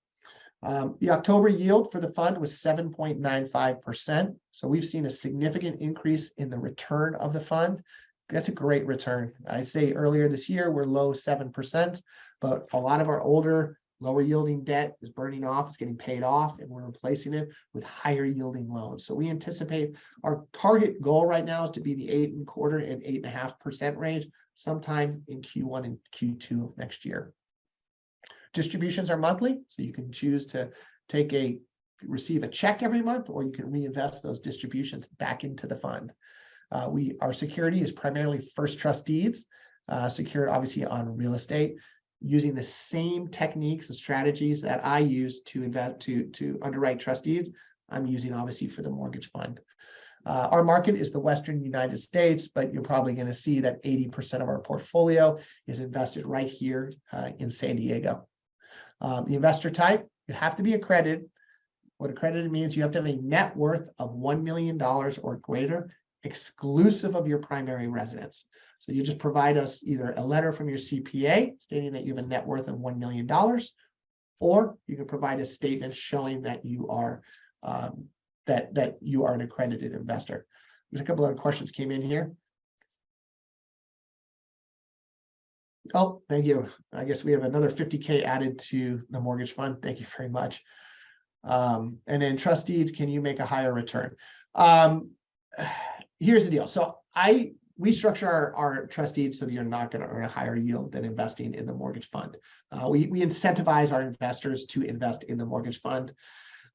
the October yield for the fund was 7.95%. So we've seen a significant increase in the return of the fund. That's a great return. I say earlier this year, we're low 7%, but a lot of our older, lower yielding debt is burning off, it's getting paid off, and we're replacing it with higher yielding loans. So we anticipate our target goal right now is to be the 8.25% and 8.5% range sometime in Q1 and Q2 of next year. Distributions are monthly, so you can choose to receive a check every month, or you can reinvest those distributions back into the fund. Our security is primarily first trust deeds, secured obviously on real estate, using the same techniques and strategies that I use to underwrite trust deeds. I'm using obviously for the mortgage fund. Our market is the Western United States, but you're probably going to see that 80% of our portfolio is invested right here in San Diego. The investor type, you have to be accredited. What accredited means you have to have a net worth of $1 million or greater, exclusive of your primary residence. So you just provide us either a letter from your CPA stating that you have a net worth of $1 million, or you can provide a statement showing that you are that you are an accredited investor. There's a couple other questions came in here. Oh, thank you. I guess we have another 50K added to the mortgage fund. Thank you very much. And then trustees, can you make a higher return? Here's the deal. So we structure our trustees so that you're not going to earn a higher yield than investing in the mortgage fund. We incentivize our investors to invest in the mortgage fund.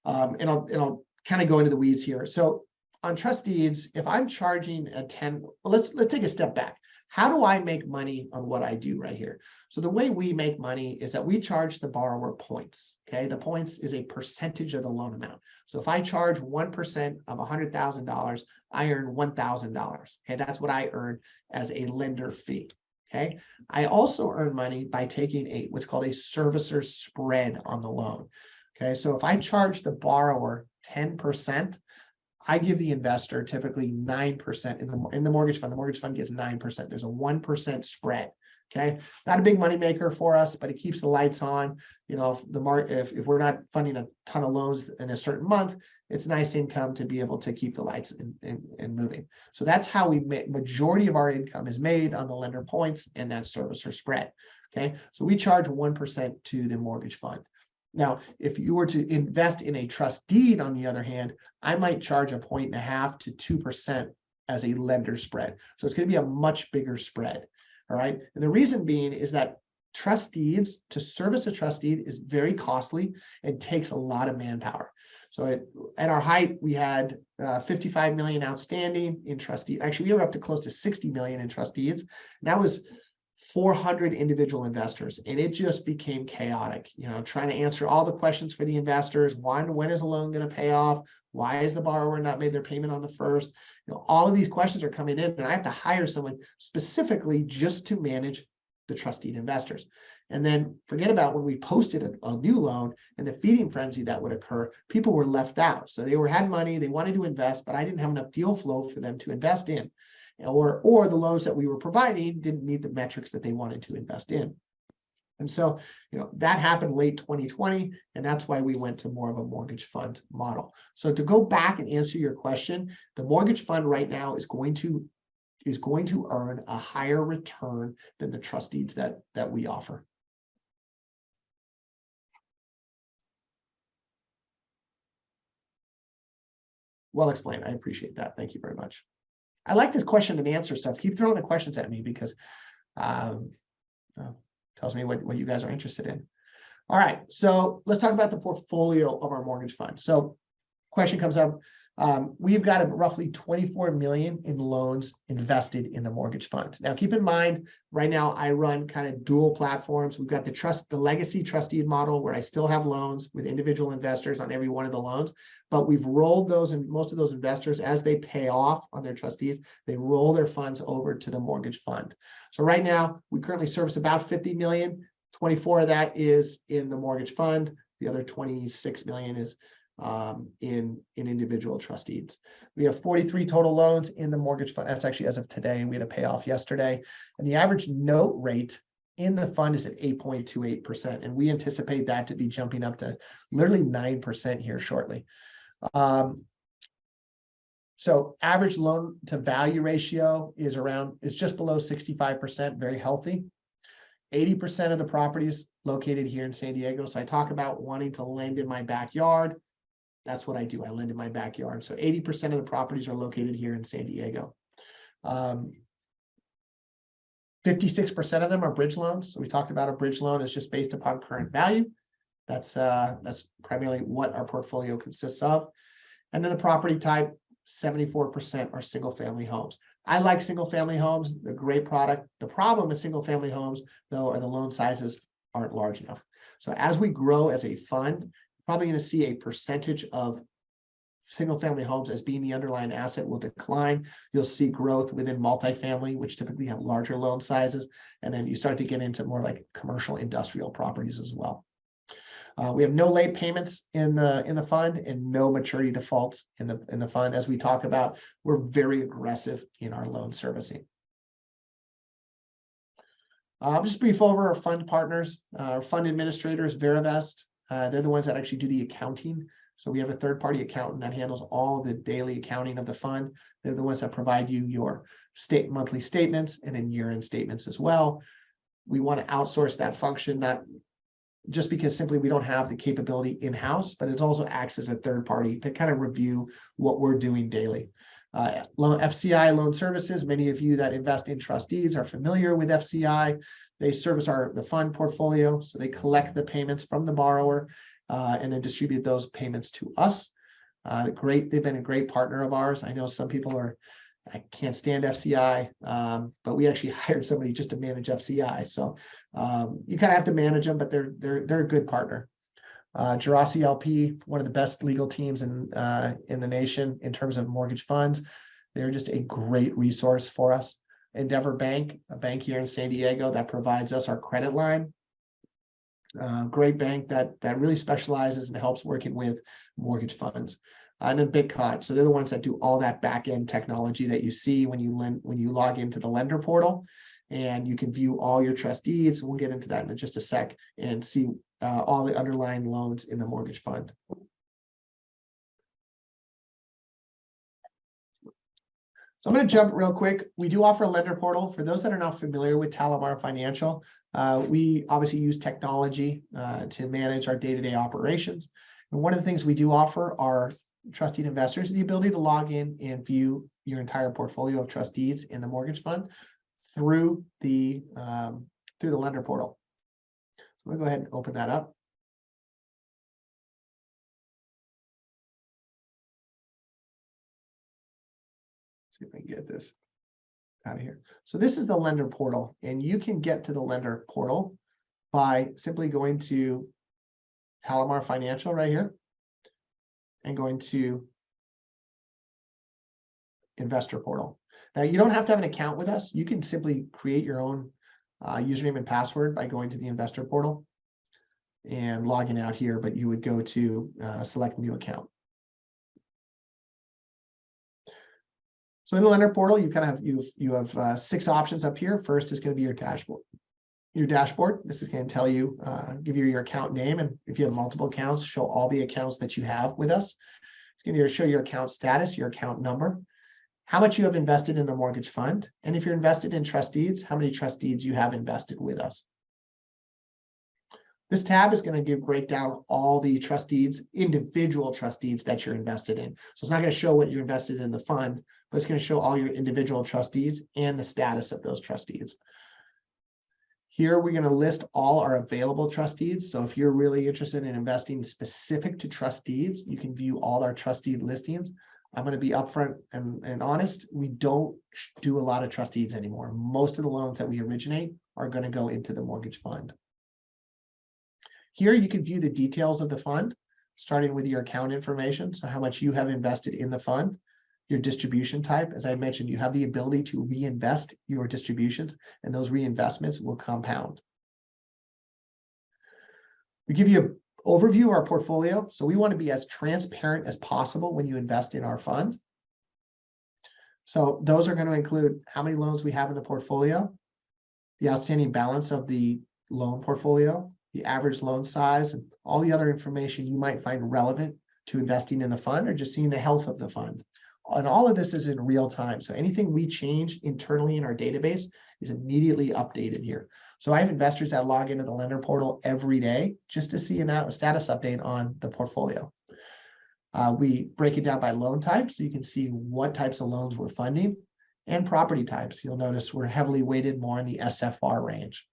And I'll kind of go into the weeds here. So on trustees, if I'm charging a 10, well, let's take a step back. How do I make money on what I do right here? So the way we make money is that we charge the borrower points. Okay, the points is a percentage of the loan amount. So if I charge 1% of $100,000, I earn $1,000. Okay, that's what I earn as a lender fee. Okay, I also earn money by taking what's called a servicer spread on the loan. Okay, so if I charge the borrower 10%, I give the investor typically 9% in the mortgage fund. The mortgage fund gets 9%. There's a 1% spread. Okay, not a big money maker for us, but it keeps the lights on. You know, if we're not funding a ton of loans in a certain month, it's nice income to be able to keep the lights and moving. So that's how we make majority of our income is made on the lender points and that servicer spread. Okay, so we charge 1% to the mortgage fund. Now, if you were to invest in a trust deed, on the other hand, I might charge 1.5% to 2% as a lender spread. So it's going to be a much bigger spread. All right. And the reason being is that trust deeds, to service a trust deed, is very costly and takes a lot of manpower. So at our height, we had 55 million outstanding in trust deeds. Actually, we were up to close to 60 million in trust deeds. And that was 400 individual investors, and it just became chaotic, trying to answer all the questions for the investors. When is a loan going to pay off? Why is the borrower not made their payment on the first? All of these questions are coming in, and I have to hire someone specifically just to manage the trustee investors. And then forget about when we posted a new loan and the feeding frenzy that would occur. People were left out. So they had money, they wanted to invest, but I didn't have enough deal flow for them to invest in. Or the loans that we were providing didn't meet the metrics that they wanted to invest in. And so, that happened late 2020, and that's why we went to more of a mortgage fund model. So to go back and answer your question, the mortgage fund right now is going to earn a higher return than the trustees that we offer. Well explained. I appreciate that. Thank you very much. I like this question and answer stuff. Keep throwing the questions at me because tells me what you guys are interested in. All right, so let's talk about the portfolio of our mortgage fund. So question comes up. We've got roughly 24 million in loans invested in the mortgage fund. Now, keep in mind, right now I run kind of dual platforms. We've got the legacy trustee model where I still have loans with individual investors on every one of the loans, but we've rolled those, and most of those investors, as they pay off on their trustees, they roll their funds over to the mortgage fund. So right now we currently service about 50 million. 24 of that is in the mortgage fund. The other 26 million is in individual trustees. We have 43 total loans in the mortgage fund. That's actually as of today. We had a payoff yesterday. And the average note rate in the fund is at 8.28%. And we anticipate that to be jumping up to literally 9% here shortly. So average loan to value ratio is just below 65%, very healthy. 80% of the properties located here in San Diego. So I talk about wanting to lend in my backyard. That's what I do. I lend in my backyard. So 80% of the properties are located here in San Diego. 56% of them are bridge loans. So we talked about a bridge loan is just based upon current value. That's primarily what our portfolio consists of. And then the property type, 74% are single family homes. I like single family homes. They're a great product. The problem with single family homes, though, are the loan sizes aren't large enough. So as we grow as a fund, probably going to see a percentage of single family homes as being the underlying asset will decline. You'll see growth within multifamily, which typically have larger loan sizes. And then you start to get into more like commercial industrial properties as well. We have no late payments in the fund and no maturity defaults in the fund. As we talk about, we're very aggressive in our loan servicing. I'll just brief over our fund partners. Our fund administrators, VandenBerg. They're the ones that actually do the accounting. So we have a third-party accountant that handles all the daily accounting of the fund. They're the ones that provide you your monthly statements and then year-end statements as well. We want to outsource that function, not just because simply we don't have the capability in-house, but it also acts as a third party to kind of review what we're doing daily. FCI Loan Services, many of you that invest in trustees are familiar with FCI. They service the fund portfolio, so they collect the payments from the borrower and then distribute those payments to us. They've been a great partner of ours. I know some people I can't stand FCI, but we actually hired somebody just to manage FCI. So you kind of have to manage them, but they're a good partner. Jurassic LP, one of the best legal teams in the nation in terms of mortgage funds. They're just a great resource for us. Endeavor Bank, a bank here in San Diego that provides us our credit line. Great bank that really specializes and helps working with mortgage funds. And then BitCon, so they're the ones that do all that back-end technology that you see when you log into the lender portal, and you can view all your trustees. We'll get into that in just a sec and see all the underlying loans in the mortgage fund. So I'm going to jump real quick. We do offer a lender portal. For those that are not familiar with TaliMar Financial, we obviously use technology to manage our day-to-day operations. And one of the things we do offer are trustee investors the ability to log in and view your entire portfolio of trustees in the mortgage fund through the lender portal. So I'm going to go ahead and open that up. See if I can get this. out of here. So this is the lender portal, and you can get to the lender portal by simply going to TaliMar Financial right here and going to investor portal. Now, you don't have to have an account with us. You can simply create your own username and password by going to the investor portal and logging out here, but you would go to select new account. So in the lender portal, you kind of have you have 6 options up here. First is going to be your dashboard. Your dashboard. This is going to tell you, give you your account name, and if you have multiple accounts, show all the accounts that you have with us. It's going to show your account status, your account number, how much you have invested in the mortgage fund, and if you're invested in trustees, how many trustees you have invested with us. This tab is going to break down all the trustees, individual trustees that you're invested in. So it's not going to show what you invested in the fund, but it's going to show all your individual trustees and the status of those trustees. Here, we're going to list all our available trustees. So if you're really interested in investing specific to trustees, you can view all our trustee listings. I'm going to be upfront and honest. We don't do a lot of trustees anymore. Most of the loans that we originate are going to go into the mortgage fund. Here, you can view the details of the fund, starting with your account information. So how much you have invested in the fund, your distribution type. As I mentioned, you have the ability to reinvest your distributions, and those reinvestments will compound. We give you an overview of our portfolio. So we want to be as transparent as possible when you invest in our fund. So those are going to include how many loans we have in the portfolio, the outstanding balance of the loan portfolio, the average loan size, and all the other information you might find relevant to investing in the fund or just seeing the health of the fund. And all of this is in real time. So anything we change internally in our database is immediately updated here. So I have investors that log into the lender portal every day just to see a status update on the portfolio. We break it down by loan type, so you can see what types of loans we're funding, and property types. You'll notice we're heavily weighted more in the SFR range.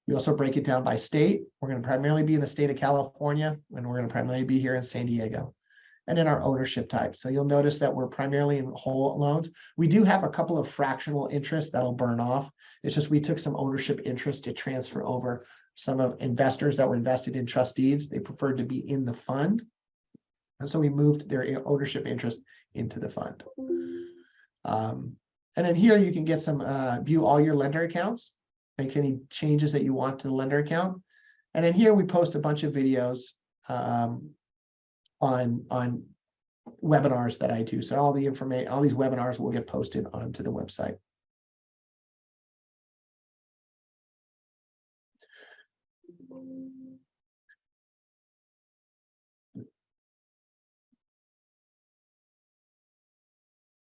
We also break it down by state. We're going to primarily be in the state of California, and we're going to primarily be here in San Diego. And then our ownership type. So you'll notice that we're primarily in whole loans. We do have a couple of fractional interests that'll burn off. It's just we took some ownership interest to transfer over some of investors that were invested in trustees. They preferred to be in the fund. And so we moved their ownership interest into the fund. And then here you can get some, view all your lender accounts, make any changes that you want to the lender account. And then here we post a bunch of videos on webinars that I do. So all the information, all these webinars will get posted onto the website.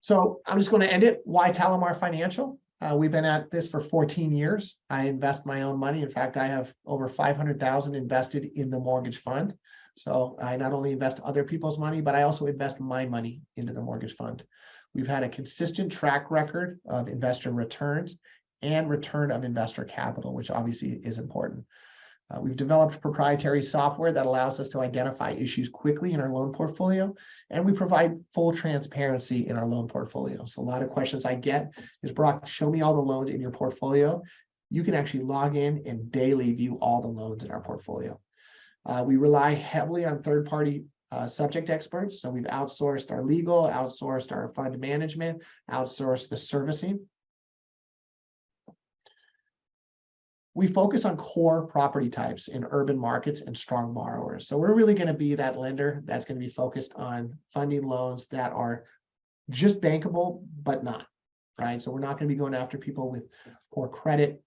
So I'm just going to end it. Why TaliMar Financial? We've been at this for 14 years. I invest my own money. In fact, I have over 500,000 invested in the mortgage fund. So I not only invest other people's money, but I also invest my money into the mortgage fund. We've had a consistent track record of investor returns and return of investor capital, which obviously is important. We've developed proprietary software that allows us to identify issues quickly in our loan portfolio, and we provide full transparency in our loan portfolio. So a lot of questions I get is, Brock, show me all the loans in your portfolio. You can actually log in and daily view all the loans in our portfolio. We rely heavily on third-party subject experts. So we've outsourced our legal, outsourced our fund management, outsourced the servicing. We focus on core property types in urban markets and strong borrowers. So we're really going to be that lender that's going to be focused on funding loans that are just bankable, but not, right? So we're not going to be going after people with poor credit,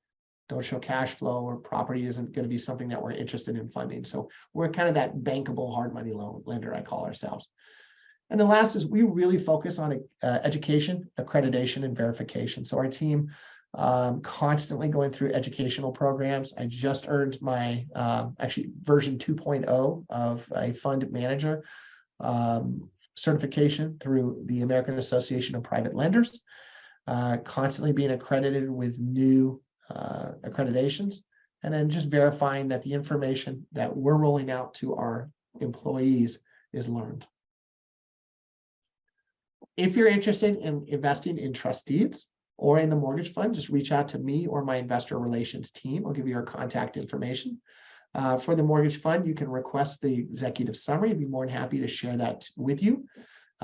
don't show cash flow, or property isn't going to be something that we're interested in funding. So we're kind of that bankable hard money loan lender, I call ourselves. And the last is we really focus on education, accreditation, and verification. So our team constantly going through educational programs. I just earned my actually version 2.0 of a fund manager certification through the American Association of Private Lenders, constantly being accredited with new accreditations, and then just verifying that the information that we're rolling out to our employees is learned. If you're interested in investing in trustees, or in the mortgage fund, just reach out to me or my investor relations team. I'll give you our contact information. For the mortgage fund, you can request the executive summary. I'd be more than happy to share that with you.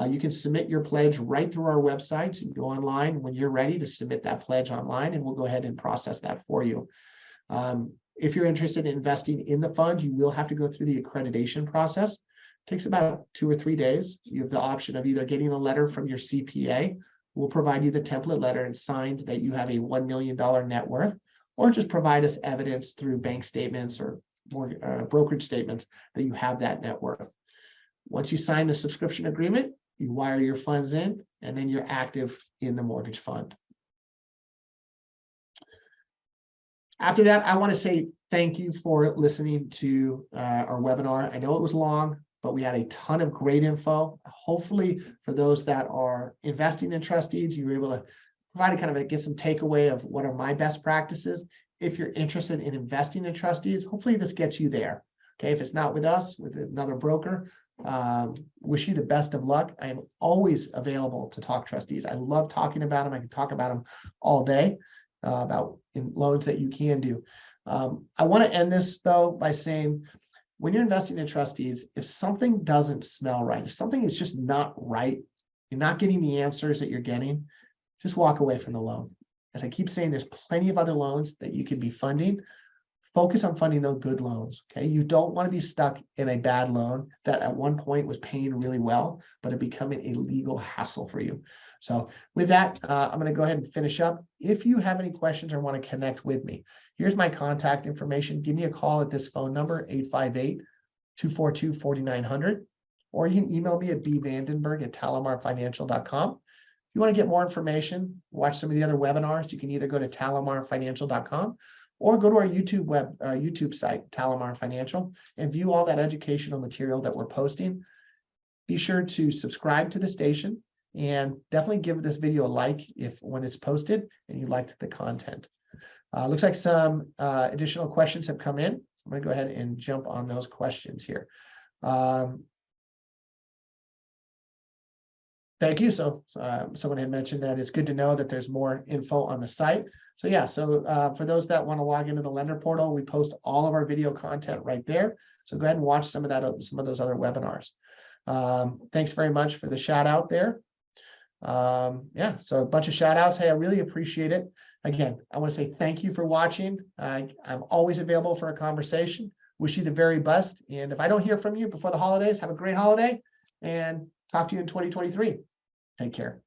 You can submit your pledge right through our website. So you go online when you're ready to submit that pledge online, and we'll go ahead and process that for you. If you're interested in investing in the fund, you will have to go through the accreditation process. It takes about 2 or 3 days. You have the option of either getting a letter from your CPA, who will provide you the template letter and signed that you have a $1 million net worth, or just provide us evidence through bank statements or brokerage statements that you have that net worth. Once you sign the subscription agreement, you wire your funds in, and then you're active in the mortgage fund. After that, I want to say thank you for listening to our webinar. I know it was long, but we had a ton of great info. Hopefully, for those that are investing in trustees, you were able to provide get some takeaway of what are my best practices. If you're interested in investing in trustees, hopefully this gets you there. Okay, if it's not with us, with another broker, wish you the best of luck. I am always available to talk trustees. I love talking about them. I can talk about them all day, about in loans that you can do. I want to end this though by saying, when you're investing in trustees, if something doesn't smell right, if something is just not right, you're not getting the answers that you're getting, just walk away from the loan. As I keep saying, there's plenty of other loans that you could be funding. Focus on funding those good loans, okay? You don't want to be stuck in a bad loan that at one point was paying really well, but it becoming a legal hassle for you. So with that, I'm going to go ahead and finish up. If you have any questions or want to connect with me, here's my contact information. Give me a call at this phone number, 858-242-4900, or you can email me at bvandenberg@talimarfinancial.com. If you want to get more information, watch some of the other webinars, you can either go to talimarfinancial.com or go to our YouTube site, TaliMar Financial, and view all that educational material that we're posting. Be sure to subscribe to the station and definitely give this video a like when it's posted and you liked the content. Looks like some additional questions have come in. I'm going to go ahead and jump on those questions here. Thank you. So someone had mentioned that it's good to know that there's more info on the site. So yeah, for those that want to log into the lender portal, we post all of our video content right there. So go ahead and watch some of those other webinars. Thanks very much for the shout out there. Yeah, so a bunch of shout outs. Hey, I really appreciate it. Again, I want to say thank you for watching. I'm always available for a conversation. Wish you the very best. And if I don't hear from you before the holidays, have a great holiday and talk to you in 2023. Take care.